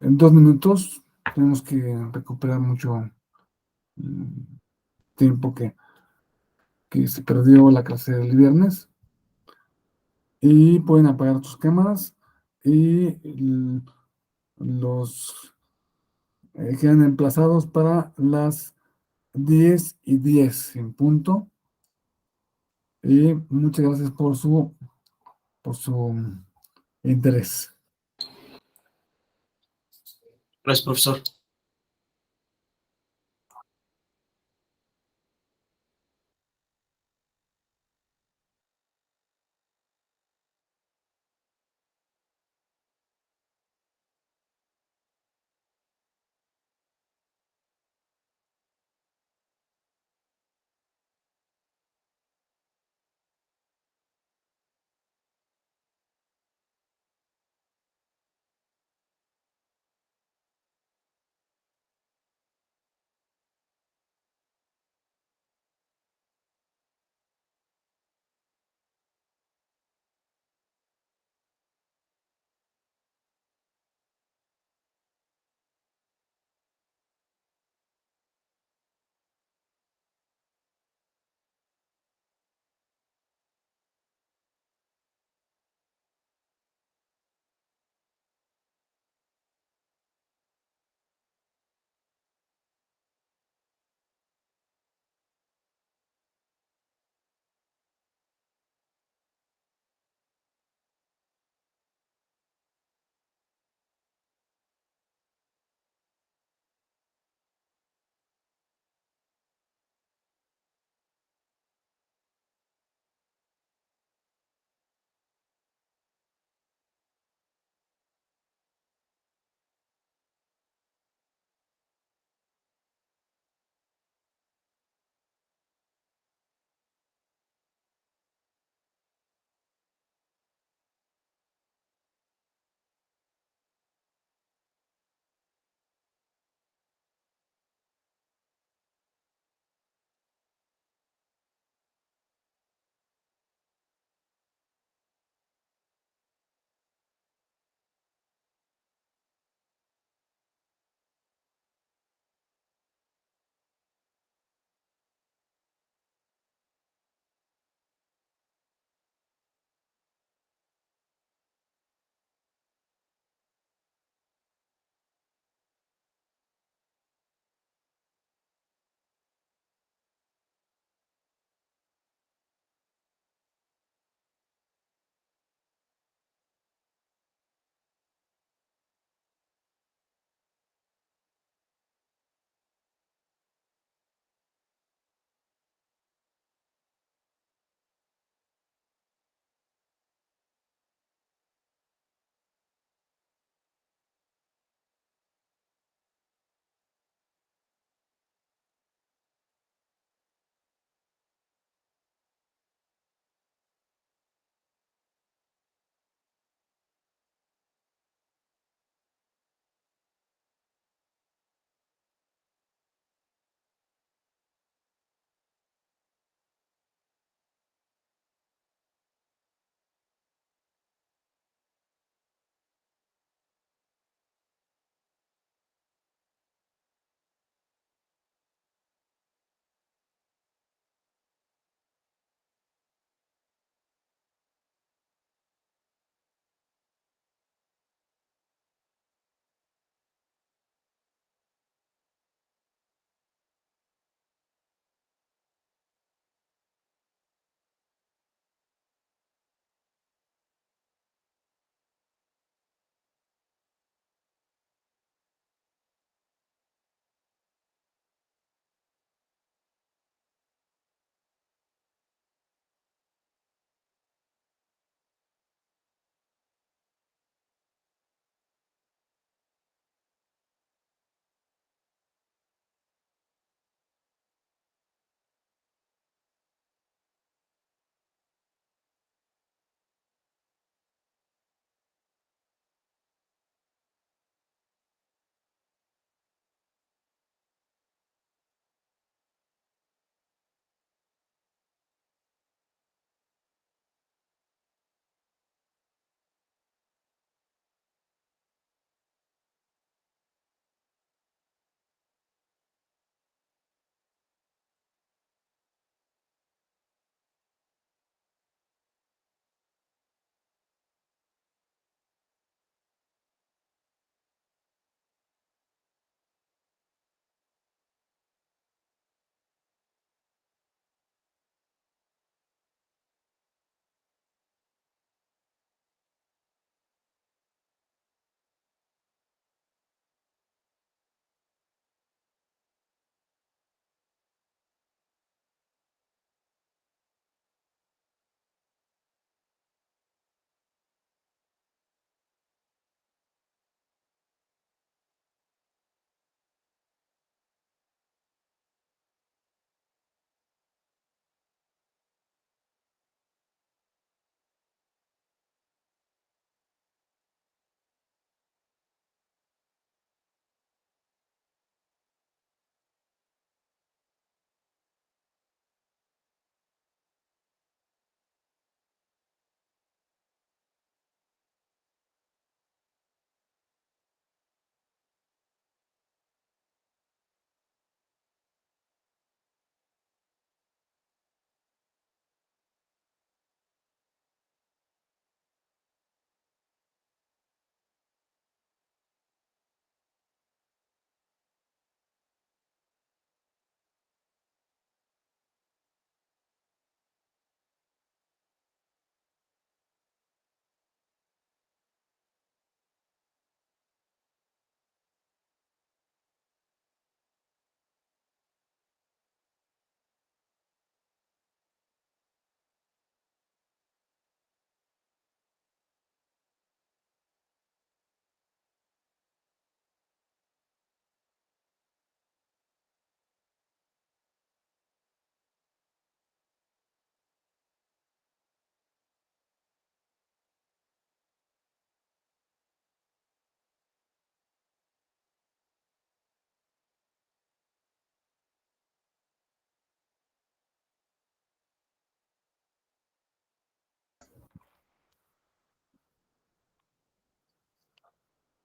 en 2 minutos. Tenemos que recuperar mucho tiempo que se perdió la clase del viernes. Y pueden apagar tus cámaras y los quedan emplazados para las 10:10 en punto. Y muchas gracias por su interés. Gracias, profesor.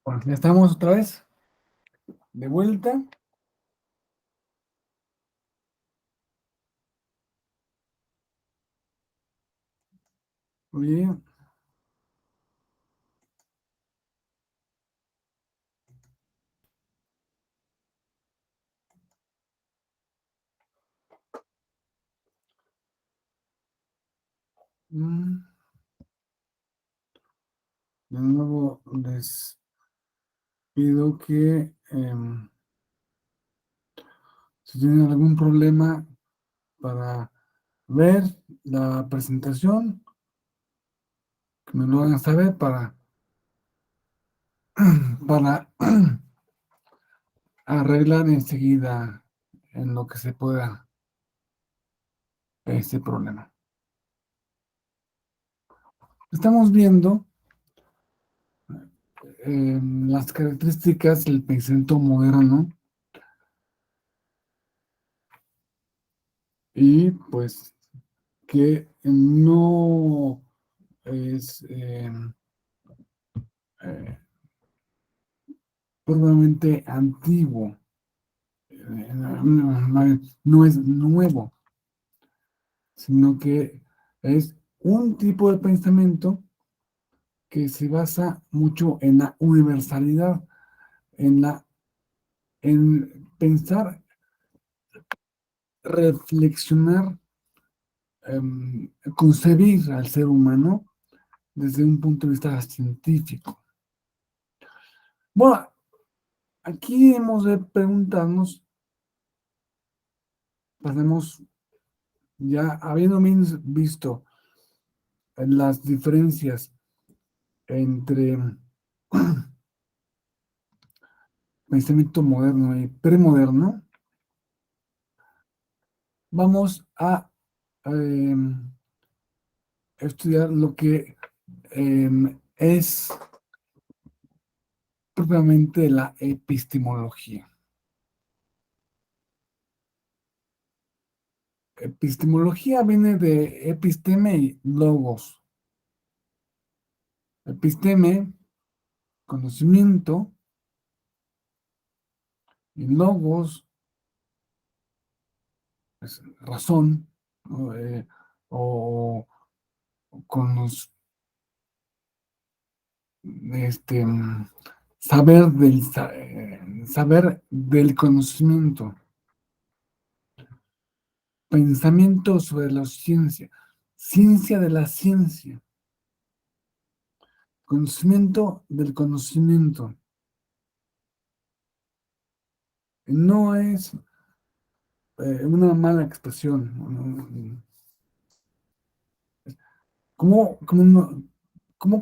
Bueno, ya estamos otra vez de vuelta. Muy bien. Mm, De nuevo les pido que si tienen algún problema para ver la presentación, que me lo hagan saber para arreglar enseguida en lo que se pueda este problema. Estamos viendo las características del pensamiento moderno y pues que no es probablemente antiguo, no es nuevo, sino que es un tipo de pensamiento que se basa mucho en la universalidad, en pensar, reflexionar, concebir al ser humano desde un punto de vista científico. Bueno, aquí hemos de preguntarnos, pasemos ya habiendo visto las diferencias entre pensamiento moderno y premoderno, vamos a estudiar lo que es propiamente la epistemología. Epistemología viene de episteme y logos. Episteme, conocimiento, y logos, es razón, ¿no? O con los, este, saber del conocimiento, pensamiento sobre la ciencia, ciencia de la ciencia, conocimiento del conocimiento. No es una mala expresión. ¿Cómo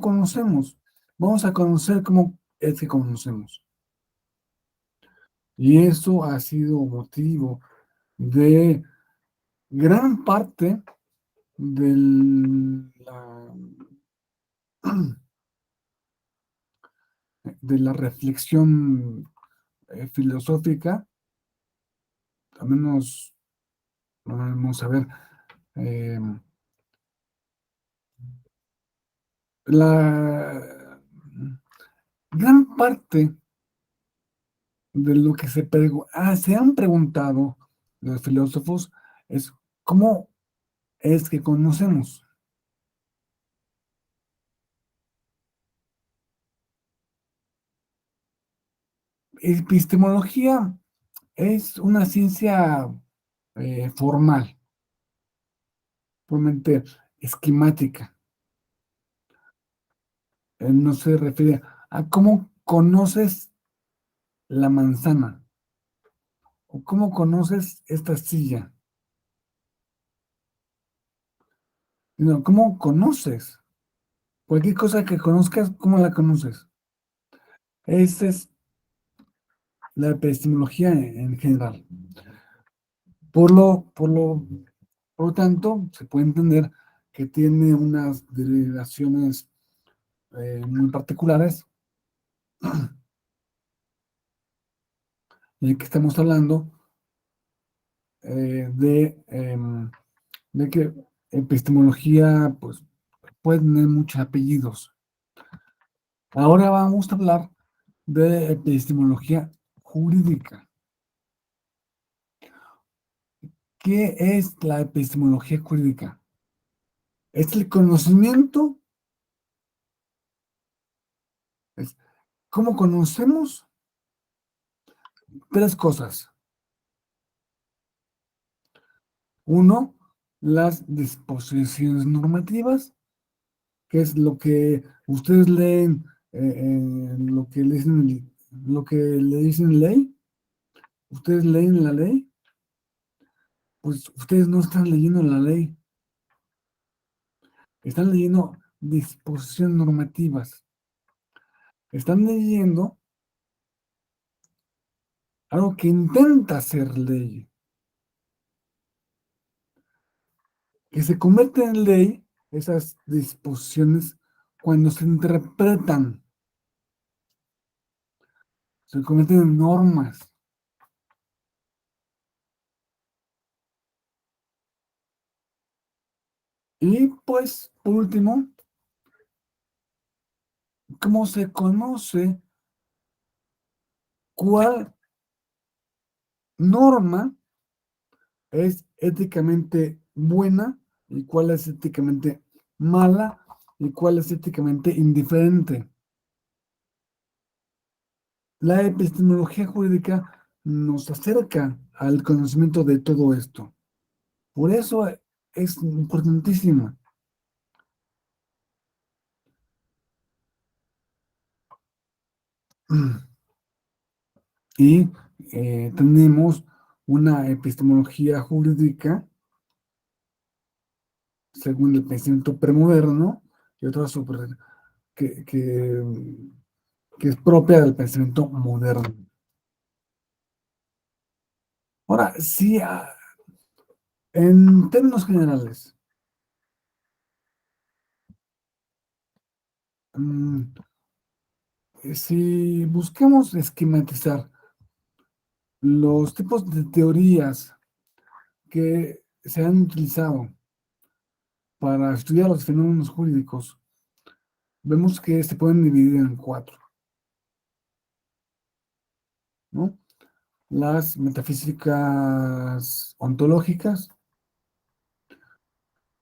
conocemos? Vamos a conocer cómo es que conocemos. Y eso ha sido motivo de gran parte de la reflexión filosófica, al menos vamos a ver, eh, la gran parte de lo que se han preguntado los filósofos es cómo es que conocemos. Epistemología es una ciencia formal, puramente esquemática. No se refiere a cómo conoces la manzana o cómo conoces esta silla. No, ¿cómo conoces? Cualquier cosa que conozcas, ¿cómo la conoces? Esa es la epistemología en general. Por lo tanto, se puede entender que tiene unas derivaciones muy particulares, y que estamos hablando de que epistemología pues, puede tener muchos apellidos. Ahora vamos a hablar de epistemología jurídica. ¿Qué es la epistemología jurídica? Es el conocimiento, es cómo conocemos tres cosas. Uno, las disposiciones normativas, que es lo que ustedes leen, lo que le dicen ley. Ustedes leen la ley, pues ustedes no están leyendo la ley, están leyendo disposiciones normativas, están leyendo algo que intenta ser ley, que se convierte en ley esas disposiciones cuando se interpretan, se convierten en normas. Y pues, por último, ¿cómo se conoce cuál norma es éticamente buena y cuál es éticamente mala y cuál es éticamente indiferente? La epistemología jurídica nos acerca al conocimiento de todo esto. Por eso es importantísima. Y tenemos una epistemología jurídica según el pensamiento premoderno y otra que, que, que es propia del pensamiento moderno. Ahora, sí, en términos generales, si buscamos esquematizar los tipos de teorías que se han utilizado para estudiar los fenómenos jurídicos, vemos que se pueden dividir en cuatro, ¿no? Las metafísicas ontológicas,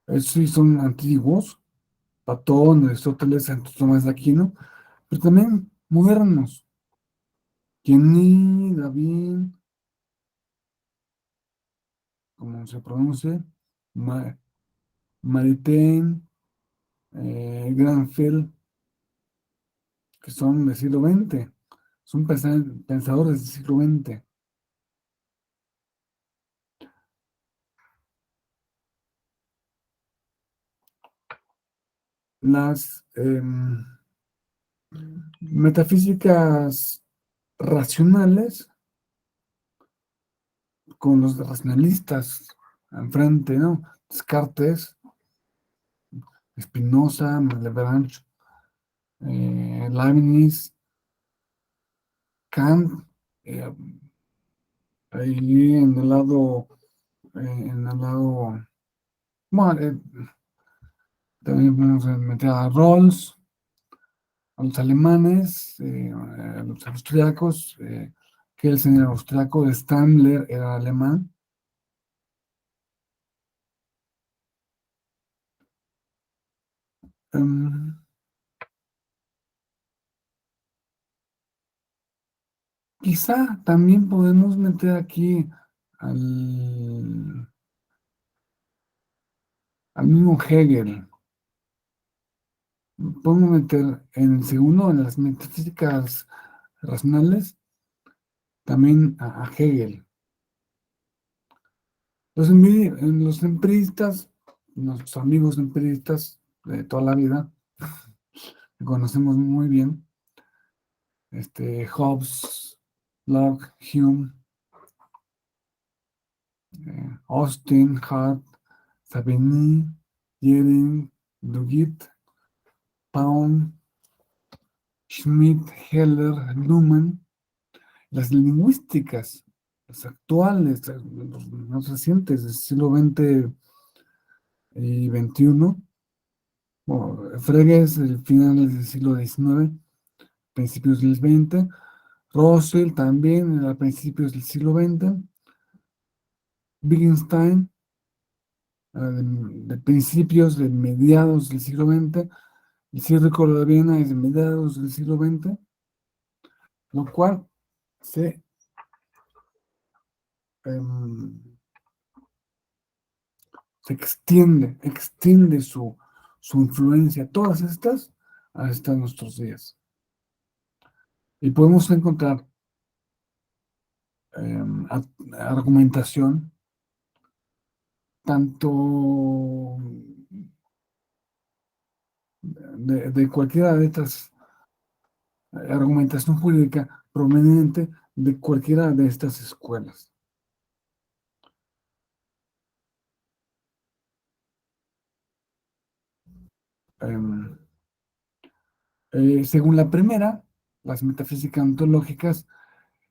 esos sí son antiguos, Platón, Aristóteles, Santo Tomás de Aquino, pero también modernos, Kenny, David, como se pronuncia, Maritain, Granfeld, que son del siglo XX, son pensadores del siglo XX. Las metafísicas racionales, con los racionalistas enfrente, ¿no? Descartes, Spinoza, Malebranche, Leibniz, Kant, eh, ahí bueno, también podemos meter a Rawls, a los alemanes, a los austriacos, Kelsen era austriaco, Stammler era alemán. Em, Quizá también podemos meter aquí al, al mismo Hegel. Podemos meter en el segundo, en las metafísicas racionales, también a Hegel. Los empiristas, nuestros amigos empiristas de toda la vida, que conocemos muy bien, Hobbes, Locke, Hume, Austin, Hart, Savigny, Jering, Duguid, Pound, Schmidt, Heller, Luhmann, las lingüísticas, las actuales, los más recientes del siglo XX y XXI, bueno, Frege es el final del siglo XIX, principios del XX, Russell también a principios del siglo XX, Wittgenstein de principios de mediados del siglo XX, el Círculo de Viena es de mediados del siglo XX, lo cual se, em, se extiende su influencia, todas estas, hasta nuestros días. Y podemos encontrar argumentación tanto de cualquiera de estas, argumentación jurídica proveniente de cualquiera de estas escuelas. Em, Según la primera, las metafísicas ontológicas,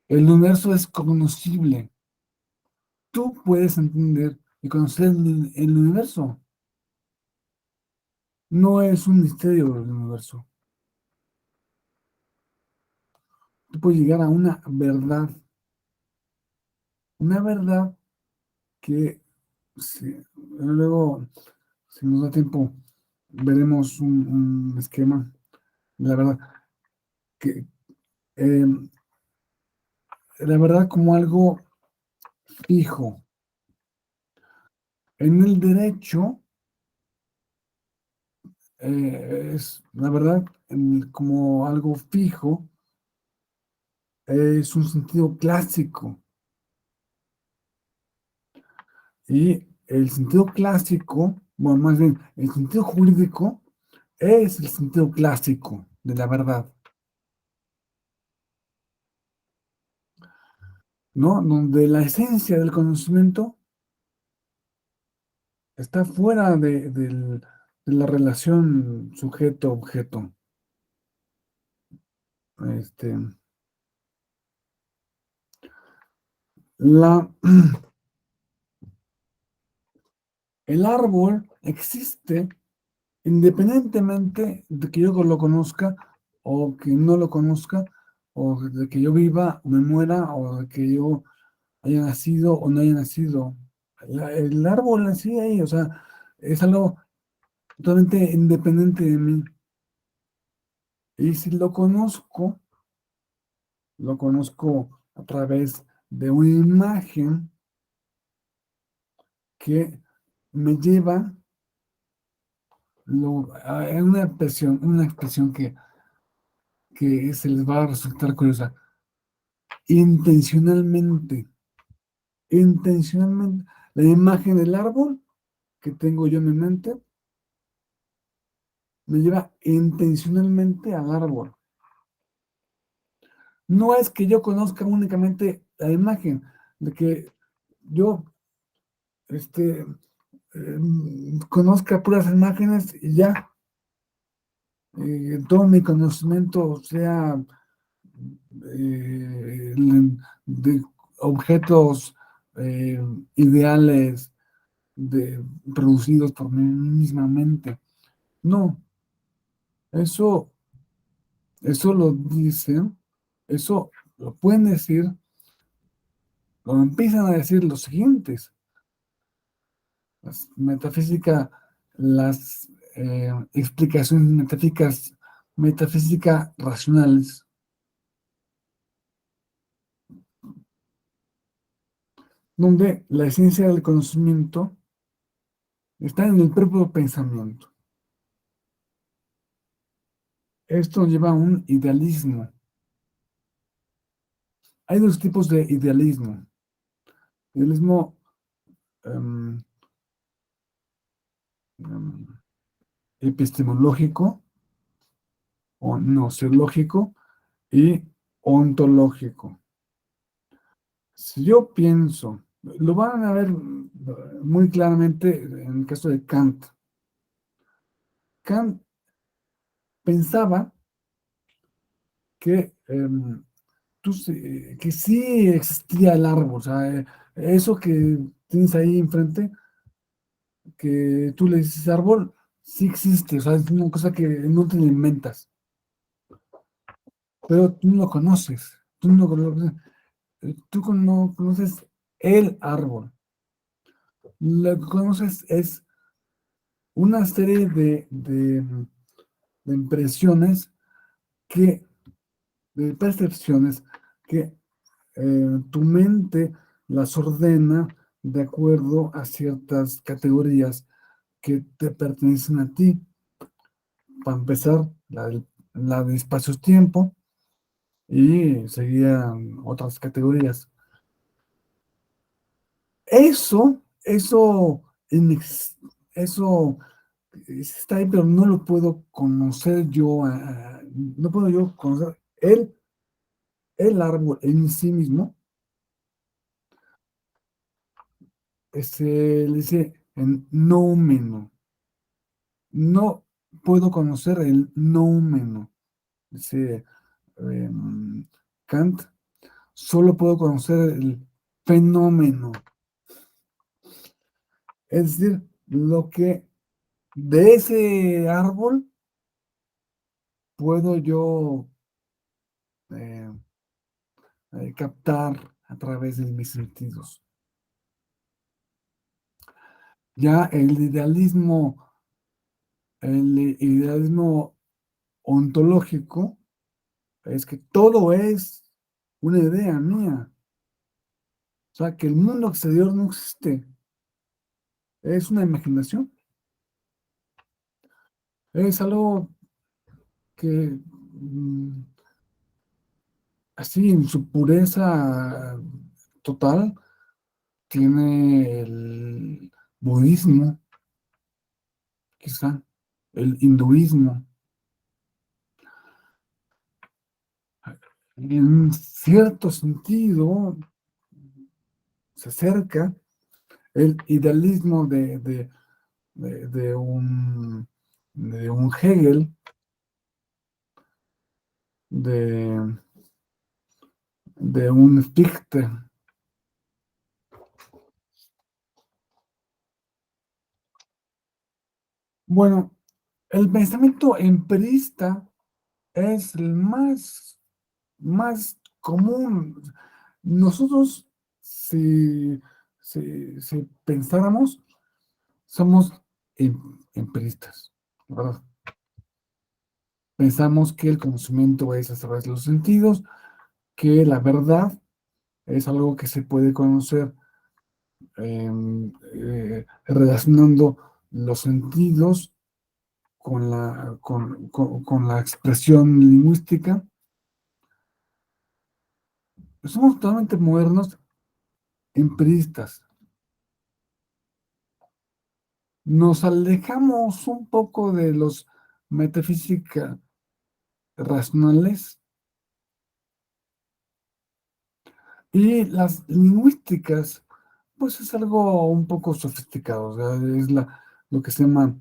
el universo es cognoscible. Tú puedes entender y conocer el universo. No es un misterio del universo. Tú puedes llegar a una verdad que luego, si nos da tiempo, veremos un esquema de la verdad, que la verdad como algo fijo. En el derecho, es la verdad como algo fijo, es un sentido clásico. Y el sentido clásico, bueno, más bien, el sentido jurídico es el sentido clásico de la verdad, ¿no? Donde la esencia del conocimiento está fuera de la relación sujeto-objeto. Este, la, el árbol existe independientemente de que yo lo conozca o que no lo conozca, o de que yo viva o me muera, o de que yo haya nacido o no haya nacido. El árbol así ahí, o sea, es algo totalmente independiente de mí. Y si lo conozco a través de una imagen que me lleva a una expresión que se les va a resultar curiosa. Intencionalmente, la imagen del árbol que tengo yo en mi mente me lleva intencionalmente al árbol. No es que yo conozca únicamente la imagen, de que yo conozca puras imágenes y ya, todo mi conocimiento sea de objetos ideales producidos por mí misma mente. No, eso, eso lo dicen, eso lo pueden decir, lo empiezan a decir los siguientes. Las metafísica, las explicaciones metafísicas racionales, donde la esencia del conocimiento está en el propio pensamiento. Esto lleva a un idealismo. Hay dos tipos de idealismo. Idealismo em, em, epistemológico o gnoseológico y ontológico. Si yo pienso, lo van a ver muy claramente en el caso de Kant. Kant pensaba que, que sí existía el árbol, o sea, eso que tienes ahí enfrente, que tú le dices árbol, sí existe, o sea, es una cosa que no te la inventas. pero tú no lo conoces, tú no lo conoces, tú no conoces el árbol. Lo que conoces es una serie de impresiones que, de percepciones que tu mente las ordena de acuerdo a ciertas categorías que te pertenecen a ti. Para empezar, la de espacio-tiempo y seguían otras categorías. Eso, eso está ahí, pero no lo puedo conocer yo, no puedo yo conocer el árbol en sí mismo. Se le dice en noumeno. No puedo conocer el noumeno. Dice Kant, solo puedo conocer el fenómeno. Es decir, lo que de ese árbol puedo yo eh, captar a través de mis sentidos. Ya el idealismo ontológico es que todo es una idea mía. O sea, que el mundo exterior no existe. Es una imaginación. Es algo que así en su pureza total tiene el budismo, quizá, el hinduismo. En cierto sentido, se acerca el idealismo de un Hegel, de, de un Fichte. Bueno, el pensamiento empirista es el más común. Nosotros, si pensáramos, somos empiristas, ¿verdad? Pensamos que el conocimiento es a través de los sentidos, que la verdad es algo que se puede conocer relacionando los sentidos con la expresión lingüística. Somos totalmente modernos, empiristas. Nos alejamos un poco de los metafísica racionales y las lingüísticas, pues es algo un poco sofisticado, o sea, es lo que se llama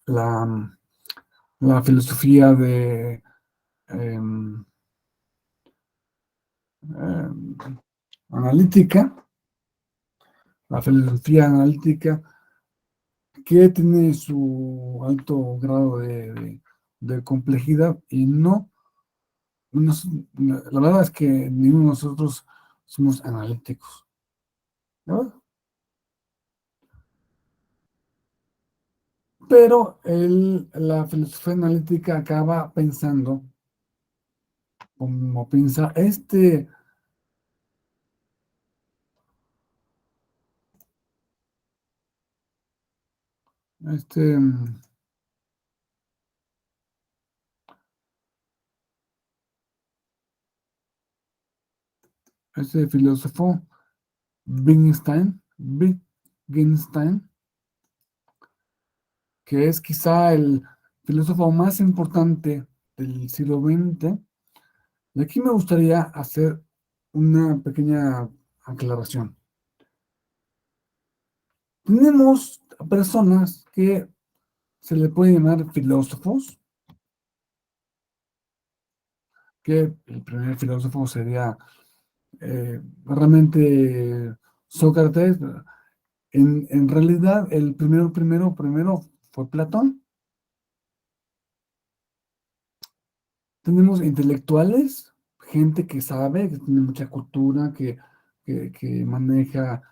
la, la filosofía de analítica, la filosofía analítica que tiene su alto grado de complejidad y la verdad es que ninguno de nosotros somos analíticos, ¿no? Pero la filosofía analítica acaba pensando, como piensa este, este filósofo, Wittgenstein, que es quizá el filósofo más importante del siglo XX. Y aquí me gustaría hacer una pequeña aclaración. Tenemos personas que se le puede llamar filósofos, que el primer filósofo sería realmente Sócrates. En realidad, el primero fue Platón. tenemos intelectuales, gente que sabe, que tiene mucha cultura, que maneja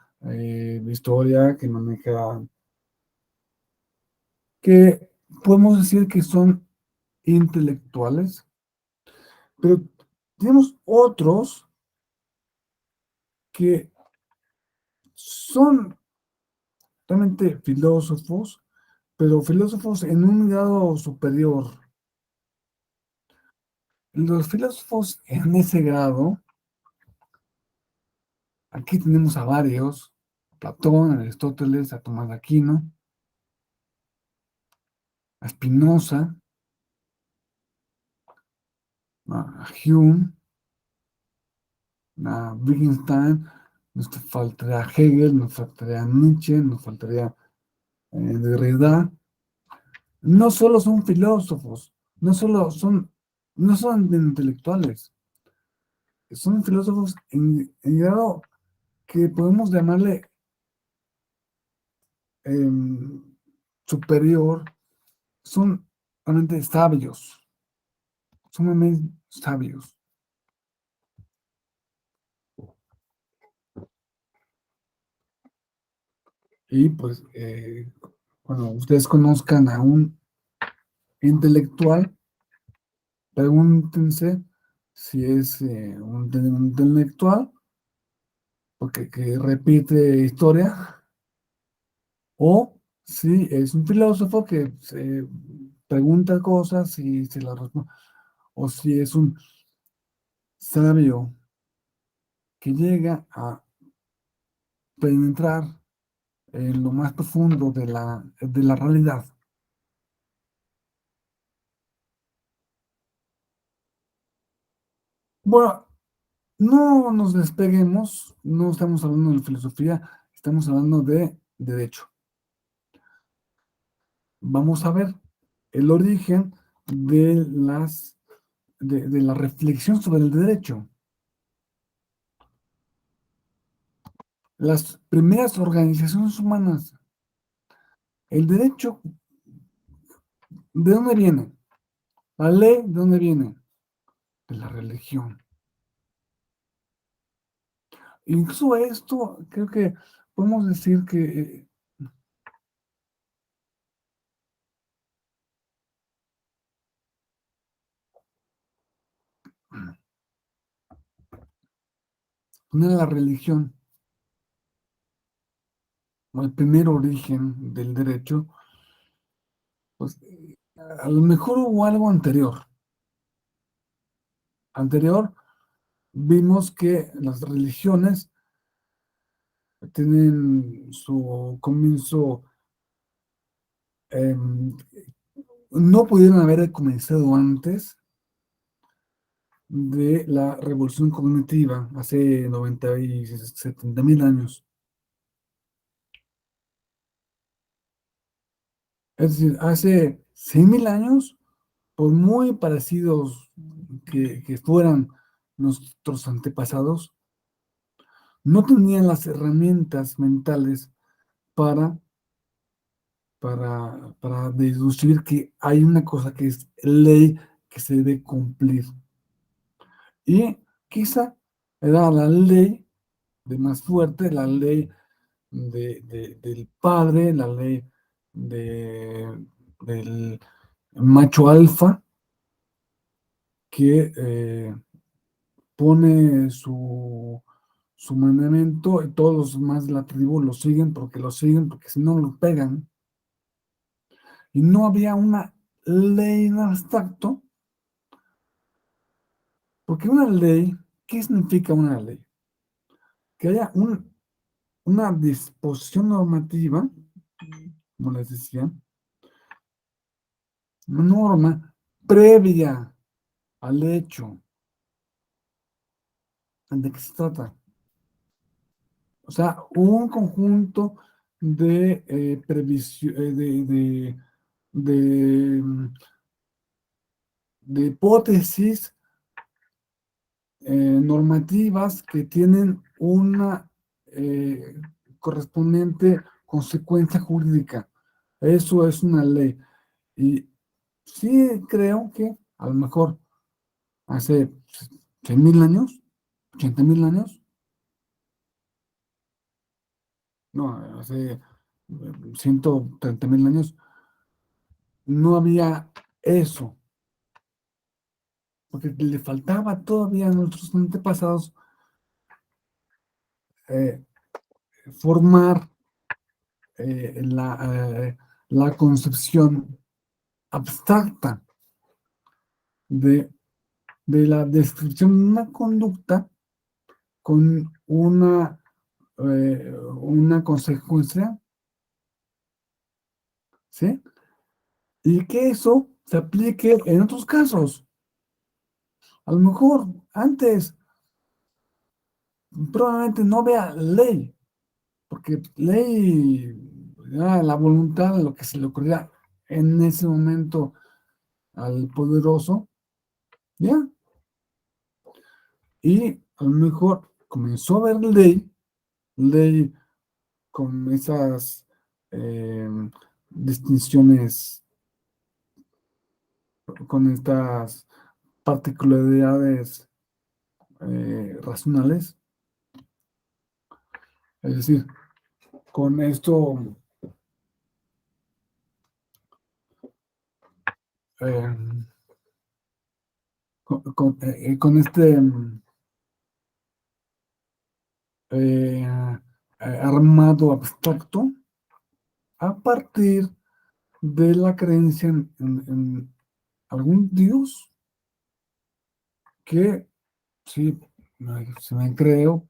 historia, que maneja, que podemos decir que son intelectuales, pero tenemos otros que son realmente filósofos, pero filósofos en un grado superior. Los filósofos en ese grado, aquí tenemos a varios, a Platón, a Aristóteles, a Tomás de Aquino, a Spinoza, a Hume, a Wittgenstein, nos faltaría Hegel, nos faltaría Nietzsche, nos faltaría Derrida. No solo son filósofos, no son intelectuales, son filósofos en grado que podemos llamarle em, superior, son realmente sabios, sumamente sabios. Y pues, cuando ustedes conozcan a un intelectual, pregúntense si es un intelectual, porque que repite historia, o si es un filósofo que se pregunta cosas y se las responde, o si es un sabio que llega a penetrar en lo más profundo de la realidad. Bueno, no nos despeguemos, no estamos hablando de filosofía, estamos hablando de derecho. Vamos a ver el origen de la reflexión sobre el derecho. Las primeras organizaciones humanas, el derecho, ¿de dónde viene? La ley, ¿de dónde viene? De la religión. Incluso esto, creo que podemos decir que poner la religión como el primer origen del derecho, pues a lo mejor hubo algo anterior. Anterior, vimos que las religiones tienen su comienzo, no pudieron haber comenzado antes de la revolución cognitiva, hace 90 y 70 mil años. Es decir, hace 100.000 años, por muy parecidos que fueran nuestros antepasados, no tenían las herramientas mentales para, para deducir que hay una cosa que es ley que se debe cumplir. Y quizá era la ley de más fuerte, la ley del padre, la ley del macho alfa, que pone su mandamiento y todos los demás de la tribu lo siguen porque si no lo pegan. Y no había una ley en abstracto, porque una ley, ¿qué significa una ley? Que haya una disposición normativa, como les decía, una norma previa al hecho de que se trata. O sea, un conjunto de de, de hipótesis normativas que tienen una correspondiente consecuencia jurídica. Eso es una ley. Y sí creo que a lo mejor hace 100,000 años, 80,000 años, no, hace 130,000 años, no había eso, porque le faltaba todavía a nuestros antepasados eh, formar la concepción abstracta de, de la descripción de una conducta con una consecuencia, ¿sí? Y que eso se aplique en otros casos. A lo mejor antes probablemente no vea ley, porque ley era la voluntad de lo que se le ocurría en ese momento al poderoso, ¿ya? Y a lo mejor comenzó a ver ley con esas distinciones, con estas particularidades racionales, es decir, con esto, eh, con este eh, armado abstracto a partir de la creencia en algún Dios que sí, se me creo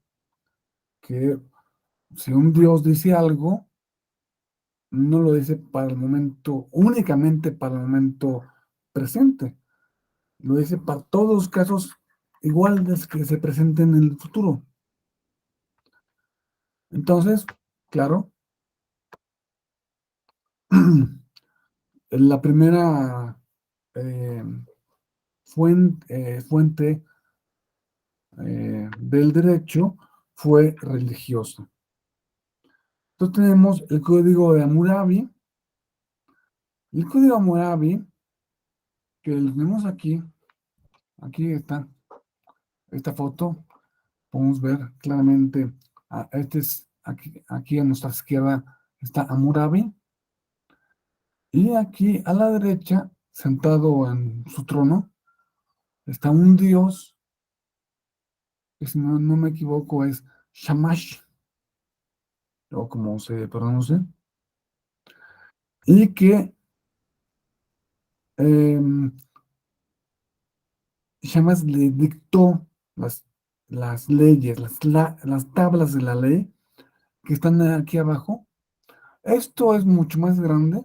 que si un Dios dice algo, no lo dice para el momento, únicamente para el momento presente, lo dice para todos los casos iguales que se presenten en el futuro. Entonces, claro, la primera eh, fuente del derecho fue religiosa. Entonces tenemos el código de Hammurabi. El código de Hammurabi, que lo tenemos aquí está esta foto, podemos ver claramente, este es aquí a nuestra izquierda está Hammurabi, y aquí a la derecha, sentado en su trono, está un dios, que si no me equivoco es Shamash, o como se pronuncia, y que em, Shamash le dictó las leyes, las tablas de la ley que están aquí abajo. Esto es mucho más grande.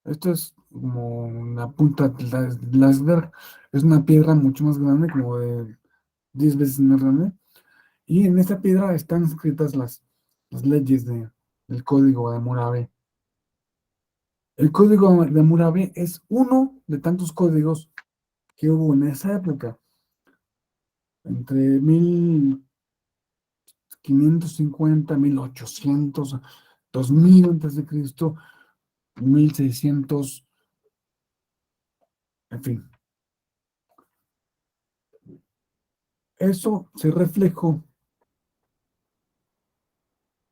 Esto es como la punta del iceberg. Es una piedra mucho más grande, como de 10 veces más grande. Y en esta piedra están escritas las leyes del código de Hammurabi. El código de Hammurabi es uno de tantos códigos que hubo en esa época, entre 1550, 1800, 2000 antes de Cristo, 1600, en fin. Eso se reflejó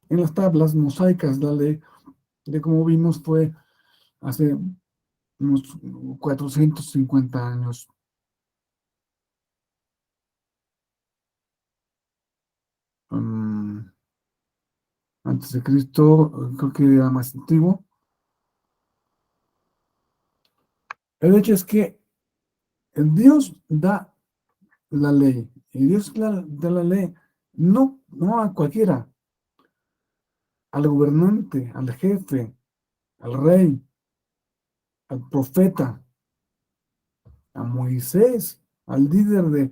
en las tablas mosaicas de la ley, de como vimos fue hace unos 450 años. um, Antes de Cristo, creo que era más antiguo. El hecho es que Dios da la ley, y Dios da la ley no a cualquiera, al gobernante, al jefe, al rey, al profeta, a Moisés, al líder de,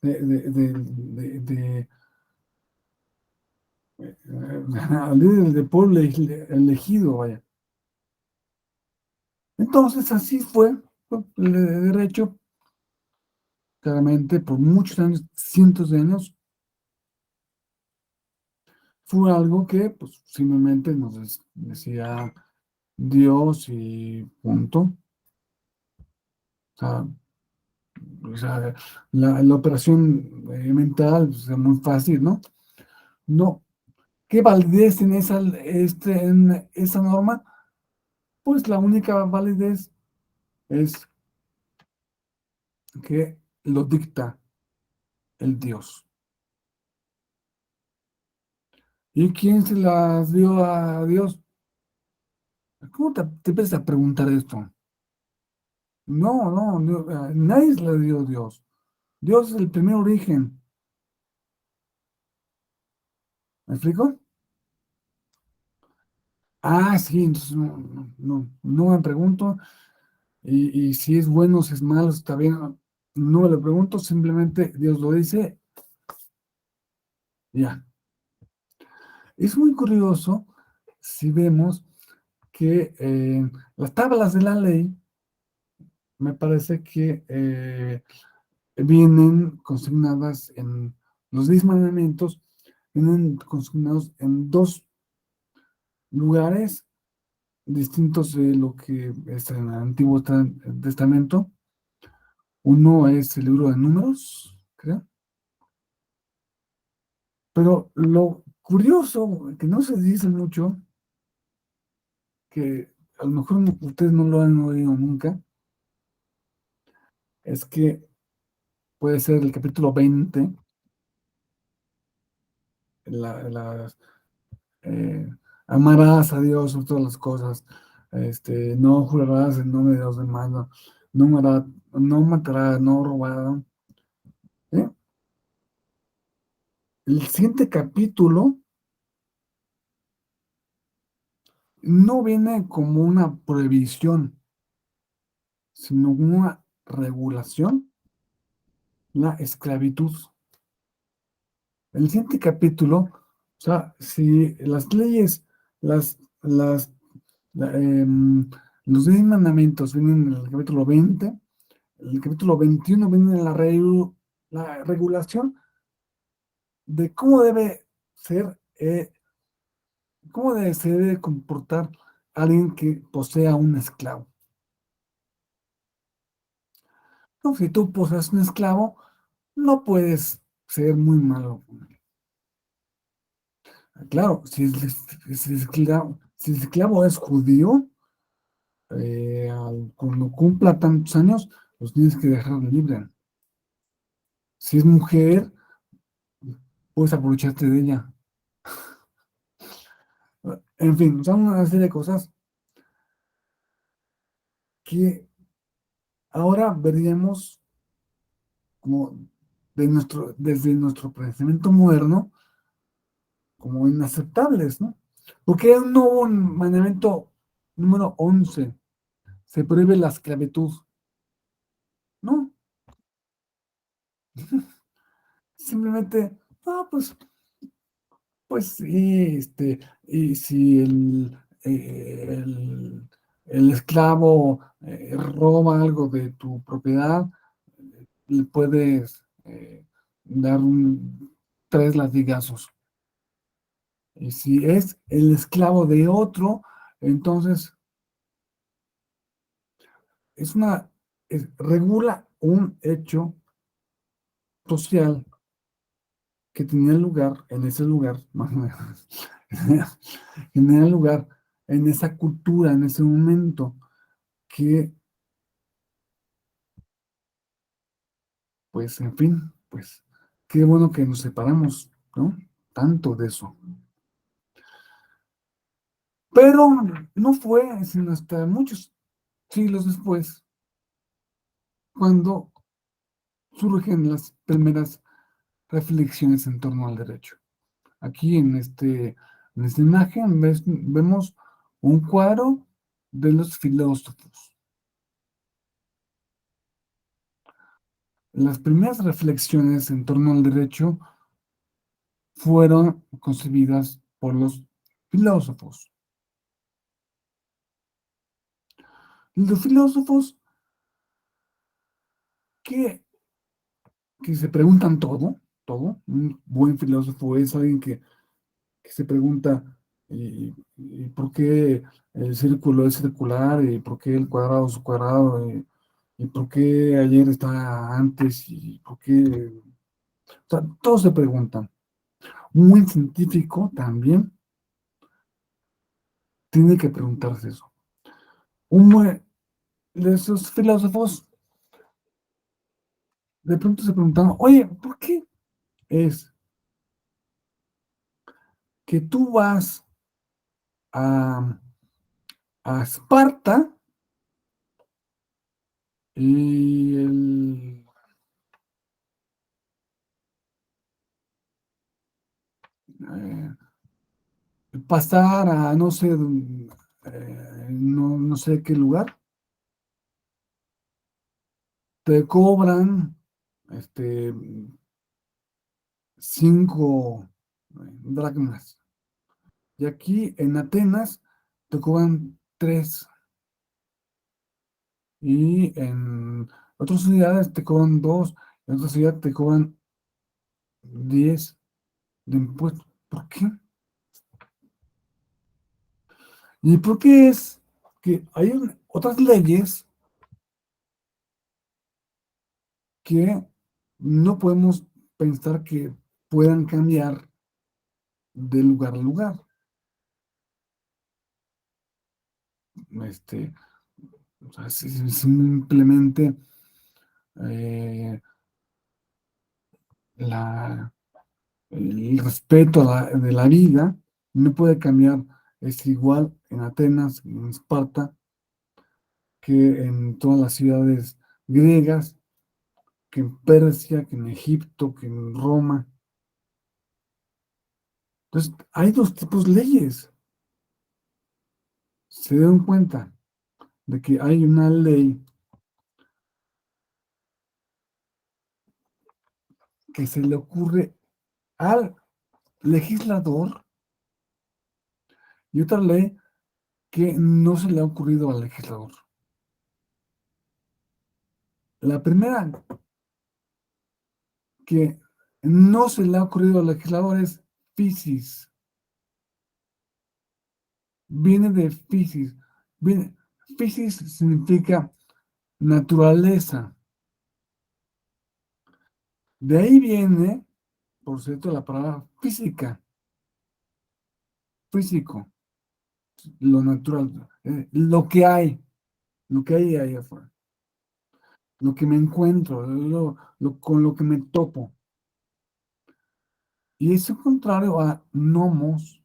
de- de- de- de- al líder del pueblo elegido, vaya. Entonces, así fue el derecho, claramente, por muchos años, cientos de años, fue algo que, pues, simplemente nos decía Dios y punto. O sea, O sea, la operación mental pues, es muy fácil, ¿no? No. ¿Qué validez tiene en esa norma? Pues la única validez es que lo dicta el Dios. ¿Y quién se las dio a Dios? ¿Cómo te empiezas a preguntar esto? No, nadie se las dio a Dios. Dios es el primer origen. ¿Me explico? Ah, sí, entonces no me pregunto. Y si es bueno, si es malo, si está bien, no me lo pregunto, simplemente Dios lo dice, ya. Es muy curioso si vemos que las tablas de la ley, me parece que vienen consignadas en los 10 mandamientos, vienen consignados en dos lugares distintos de lo que es en el Antiguo Testamento. Uno es el libro de Números, creo. Pero lo curioso, que no se dice mucho, que a lo mejor ustedes no lo han oído nunca, es que puede ser el capítulo 20, las eh, amarás a Dios sobre todas las cosas, no jurarás en nombre de los demás, no matarás, no robarás. ¿Eh? El siguiente capítulo no viene como una prohibición, sino una regulación, la esclavitud. El siguiente capítulo, o sea, si las leyes, las, la- em, los 10 mandamientos vienen en el capítulo 20, el capítulo 21 viene en la regulación de se debe comportar alguien que posea un esclavo. No, si tú posees un esclavo, no puedes ser muy malo con él. Claro, si el esclavo es judío, cuando cumpla tantos años, los tienes que dejar libre. Si es mujer, puedes aprovecharte de ella. En fin, son una serie de cosas que ahora veríamos como desde nuestro pensamiento moderno como inaceptables, ¿no? Porque no hubo un mandamiento número 11, se prohíbe la esclavitud, ¿no? Simplemente, ah, pues sí, y si el esclavo roba algo de tu propiedad, le puedes dar 3 latigazos. Y si es el esclavo de otro, entonces regula un hecho social que tenía lugar en ese lugar, más o menos, que tenía lugar en esa cultura, en ese momento, que, pues, en fin, pues, qué bueno que nos separamos, ¿no? Tanto de eso. Pero no fue sino hasta muchos siglos después, cuando surgen las primeras reflexiones en torno al derecho. Aquí en esta imagen vemos un cuadro de los filósofos. Las primeras reflexiones en torno al derecho fueron concebidas por los filósofos. Los filósofos que, que se preguntan todo. Un buen filósofo es alguien que se pregunta ¿y por qué el círculo es circular? ¿Y por qué el cuadrado es cuadrado? ¿Y por qué ayer estaba antes? ¿Y por qué? O sea, todos se preguntan. Un buen científico también tiene que preguntarse eso. Un buen, de esos filósofos de pronto se preguntaban, oye, ¿por qué es que tú vas a, a Esparta y eh, pasar a no sé, no sé qué lugar, te cobran este, 5 dracmas. Y aquí en Atenas te cobran 3. Y en otras ciudades te cobran 2. En otras ciudades te cobran 10 de impuestos. ¿Por qué? ¿Y por qué es que hay otras leyes que no podemos pensar que puedan cambiar de lugar a lugar? Este, o sea, simplemente eh, la, el respeto de la vida no puede cambiar. Es igual en Atenas, en Esparta, que en todas las ciudades griegas, que en Persia, que en Egipto, que en Roma. Entonces, hay dos tipos de leyes. Se dan cuenta de que hay una ley que se le ocurre al legislador y otra ley que no se le ha ocurrido al legislador. La primera que no se le ha ocurrido al legislador es physis. Viene de physis. Physis significa naturaleza. De ahí viene, por cierto, la palabra física, físico, lo natural, lo que hay ahí afuera, lo que me encuentro, con lo que me topo. Y eso contrario a nomos,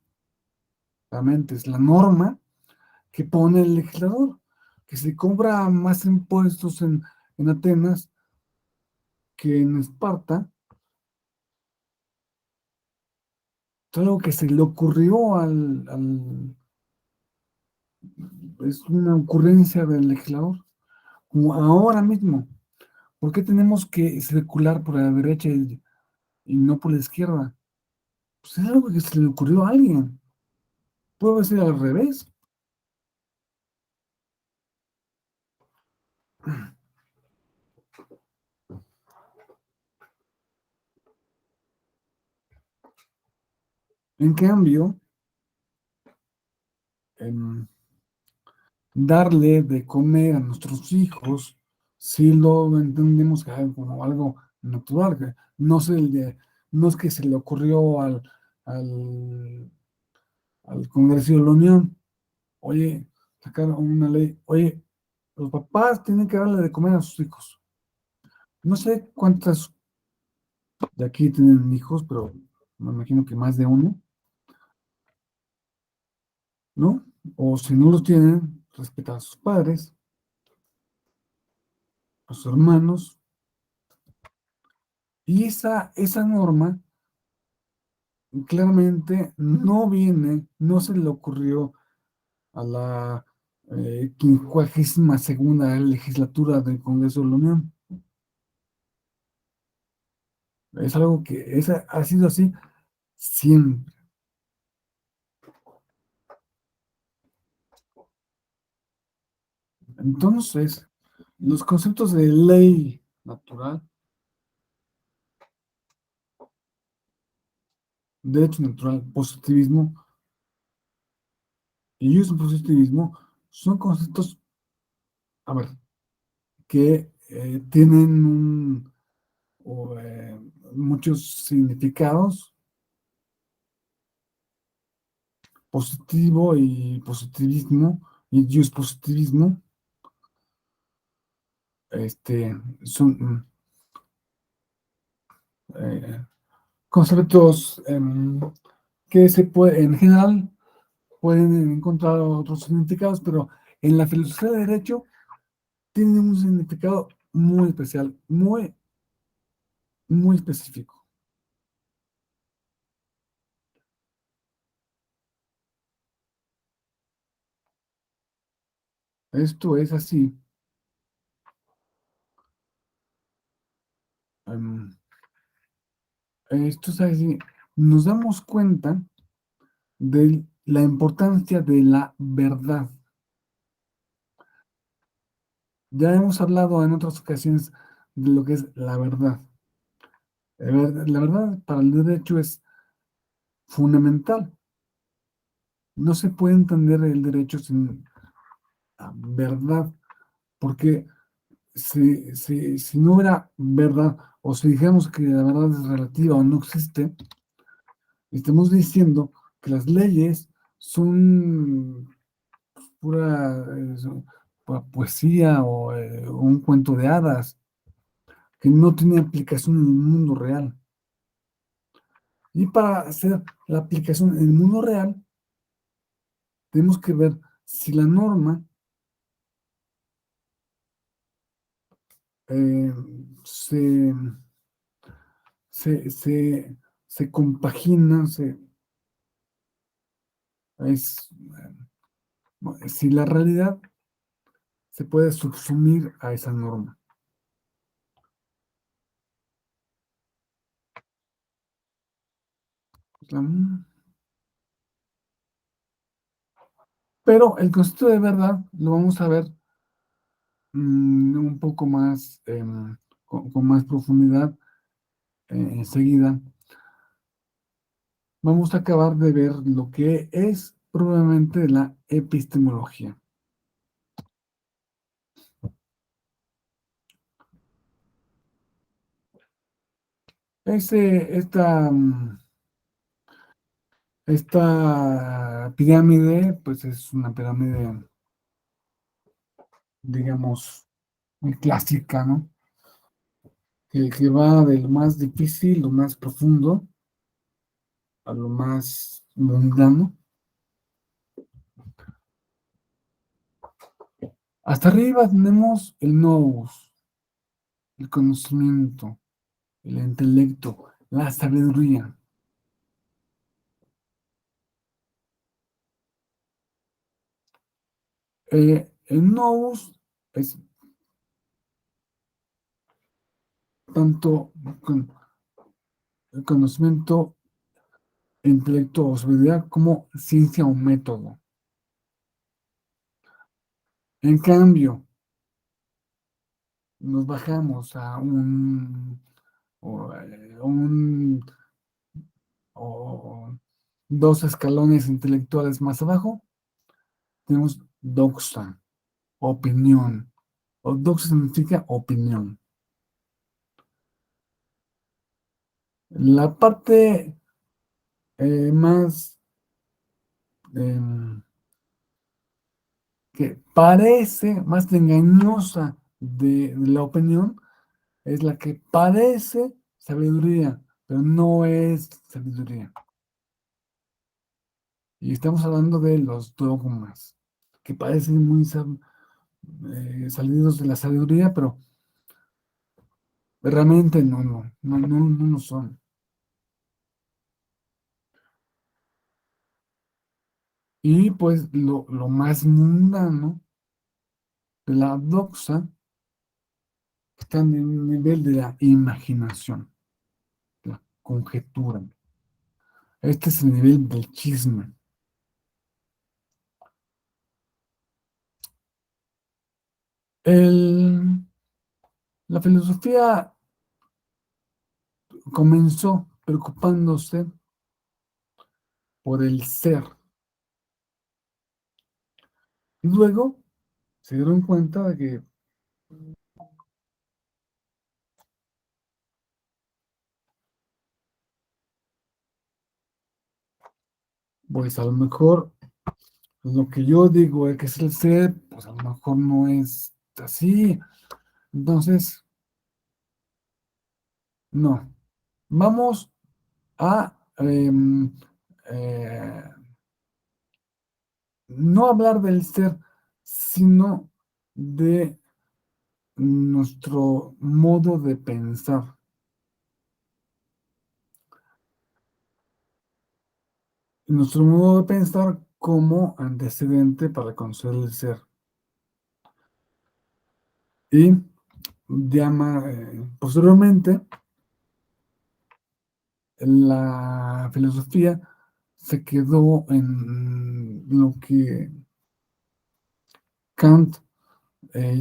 realmente es la norma que pone el legislador, que se cobra más impuestos en Atenas que en Esparta. Es algo que se le ocurrió es una ocurrencia del legislador, como ahora mismo. ¿Por qué tenemos que circular por la derecha y no por la izquierda? Pues es algo que se le ocurrió a alguien. Puede ser al revés. En cambio, em, darle de comer a nuestros hijos, si lo entendemos como algo natural, que no es que se le ocurrió al, al Congreso de la Unión, oye, sacaron una ley, oye, los papás tienen que darle de comer a sus hijos. No sé cuántas de aquí tienen hijos, pero me imagino que más de uno, ¿no? O si no los tienen, respetar a sus padres, a sus hermanos. Y esa norma claramente no se le ocurrió a la 52ª legislatura del Congreso de la Unión. Es algo que ha sido así siempre. Entonces, los conceptos de ley natural, derecho natural, positivismo y uso positivismo son conceptos, a ver, que tienen muchos significados, positivo y positivismo, y positivismo, son eh, conceptos que en general pueden encontrar otros significados, pero en la filosofía de derecho tiene un significado muy especial, muy, muy específico. Esto es así. Esto es así. Nos damos cuenta de la importancia de la verdad. Ya hemos hablado en otras ocasiones de lo que es la verdad. La verdad para el derecho es fundamental. No se puede entender el derecho sin la verdad, porque si no hubiera verdad, o si dijéramos que la verdad es relativa o no existe, estamos diciendo que las leyes son pura poesía o un cuento de hadas que no tiene aplicación en el mundo real. Y para hacer la aplicación en el mundo real, tenemos que ver si la norma eh, se, se, se, se compagina, es, si la realidad se puede subsumir a esa norma. Pero el concepto de verdad lo vamos a ver un poco más, con más profundidad enseguida. Vamos a acabar de ver lo que es probablemente la epistemología. Esta pirámide, pues es una pirámide, digamos, muy clásica, ¿no? Que va de lo más difícil, lo más profundo, a lo más mundano. Hasta arriba tenemos el nous, el conocimiento, el intelecto, la sabiduría. El nous es tanto el conocimiento, intelecto o sabiduría como ciencia o método. En cambio, nos bajamos a un o dos escalones intelectuales más abajo, tenemos doxa, opinión. O doxa significa opinión. La parte más que parece más engañosa de la opinión es la que parece sabiduría, pero no es sabiduría. Y estamos hablando de los dogmas, que parecen muy salidos de la sabiduría, pero realmente no lo son. Y pues lo más mundano de la doxa está en el nivel de la imaginación, la conjetura. Este es el nivel del chisme. La filosofía comenzó preocupándose por el ser. Y luego se dieron cuenta de que pues a lo mejor lo que yo digo es que es el ser, pues a lo mejor no es así. Entonces, no. Vamos a eh, no hablar del ser, sino de nuestro modo de pensar. Nuestro modo de pensar como antecedente para conocer el ser. Y llama, posteriormente, la filosofía se quedó en lo que Kant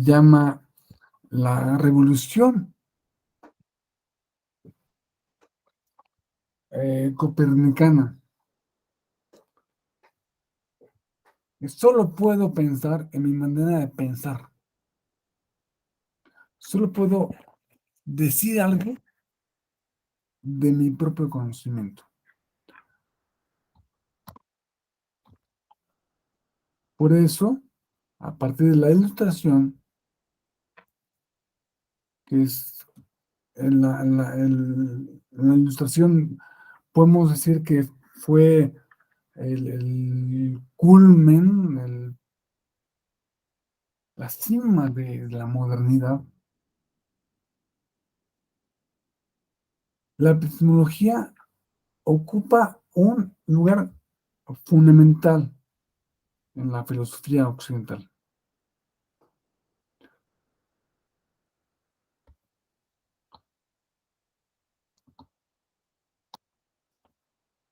llama la revolución copernicana. Solo puedo pensar en mi manera de pensar. Solo puedo decir algo de mi propio conocimiento. Por eso, a partir de la ilustración, que es en la ilustración, podemos decir que fue el culmen, la cima de la modernidad. La epistemología ocupa un lugar fundamental en la filosofía occidental.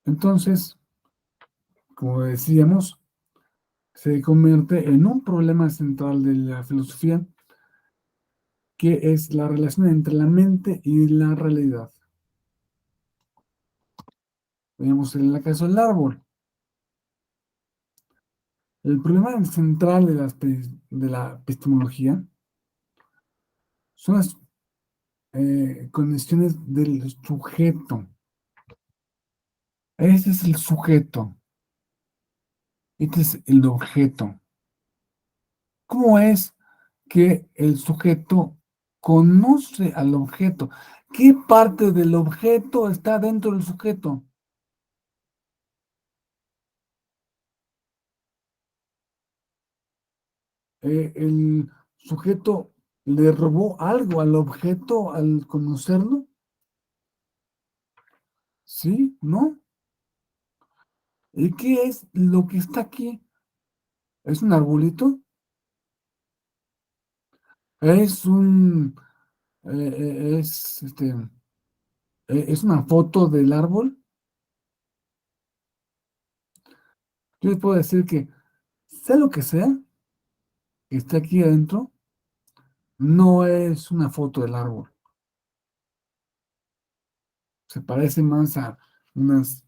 Entonces, como decíamos, se convierte en un problema central de la filosofía, que es la relación entre la mente y la realidad. Veamos en el caso del árbol. El problema central de la epistemología son las condiciones del sujeto. Ese es el sujeto. Este es el objeto. ¿Cómo es que el sujeto conoce al objeto? ¿Qué parte del objeto está dentro del sujeto? ¿El sujeto le robó algo al objeto al conocerlo? ¿Sí? ¿No? ¿Y qué es lo que está aquí? ¿Es un arbolito? ¿Es un... es una foto del árbol? Yo les puedo decir que sea lo que sea que está aquí adentro, no es una foto del árbol. Se parece más a unas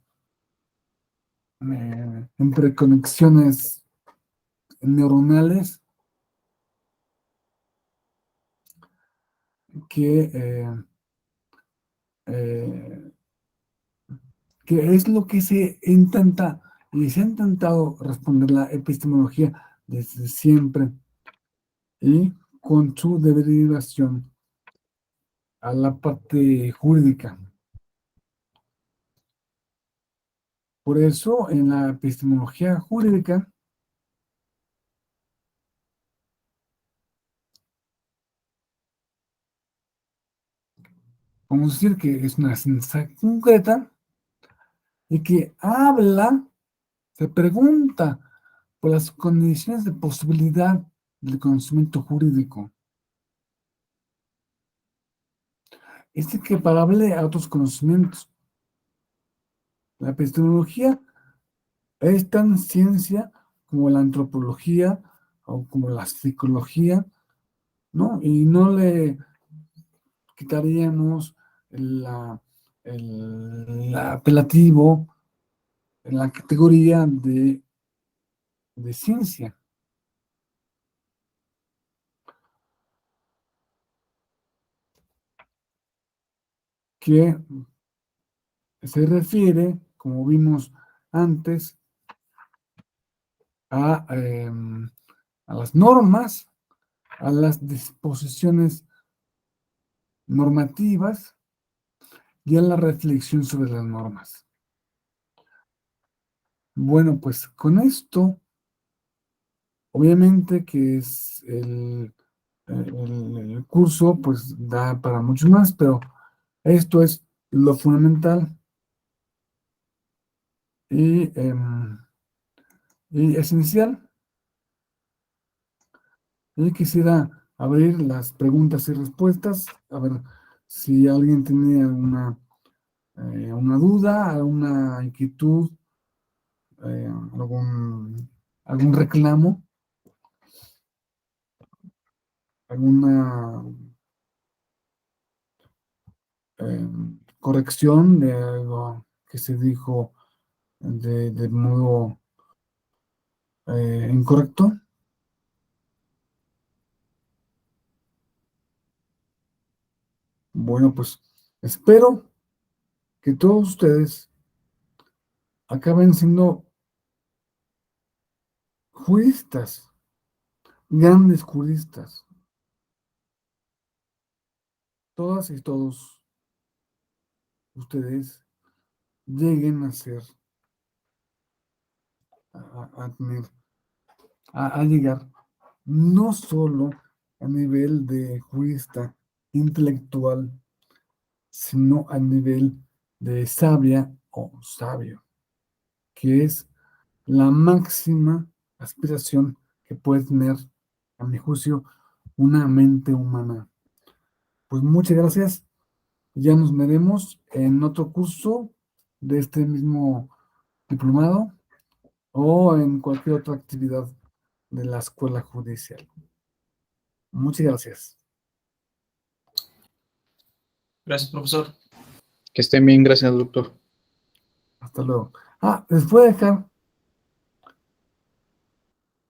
interconexiones neuronales que, eh, que es lo que se intenta y se ha intentado responder la epistemología desde siempre y con su derivación a la parte jurídica. Por eso, en la epistemología jurídica, vamos a decir que es una ciencia concreta y que habla, se pregunta por las condiciones de posibilidad del conocimiento jurídico. Es equiparable a otros conocimientos. La epistemología es tan ciencia como la antropología o como la psicología, ¿no? Y no le quitaríamos la, el apelativo en la categoría de ciencia, que se refiere, como vimos antes, a las normas, a las disposiciones normativas y a la reflexión sobre las normas. Bueno, pues con esto, obviamente que es el curso, pues da para mucho más, pero esto es lo fundamental y esencial. Y quisiera abrir las preguntas y respuestas, a ver si alguien tiene una duda, alguna inquietud, algún reclamo, alguna corrección de algo que se dijo de modo incorrecto. Bueno, pues espero que todos ustedes acaben siendo juristas, grandes juristas. Todas y todos ustedes lleguen a ser, a llegar no solo a nivel de jurista intelectual, sino a nivel de sabia o sabio, que es la máxima aspiración que puede tener, a mi juicio, una mente humana. Pues muchas gracias. Ya nos veremos en otro curso de este mismo diplomado o en cualquier otra actividad de la escuela judicial. Muchas gracias. Gracias, profesor. Que estén bien, gracias, doctor. Hasta luego. Les voy a dejar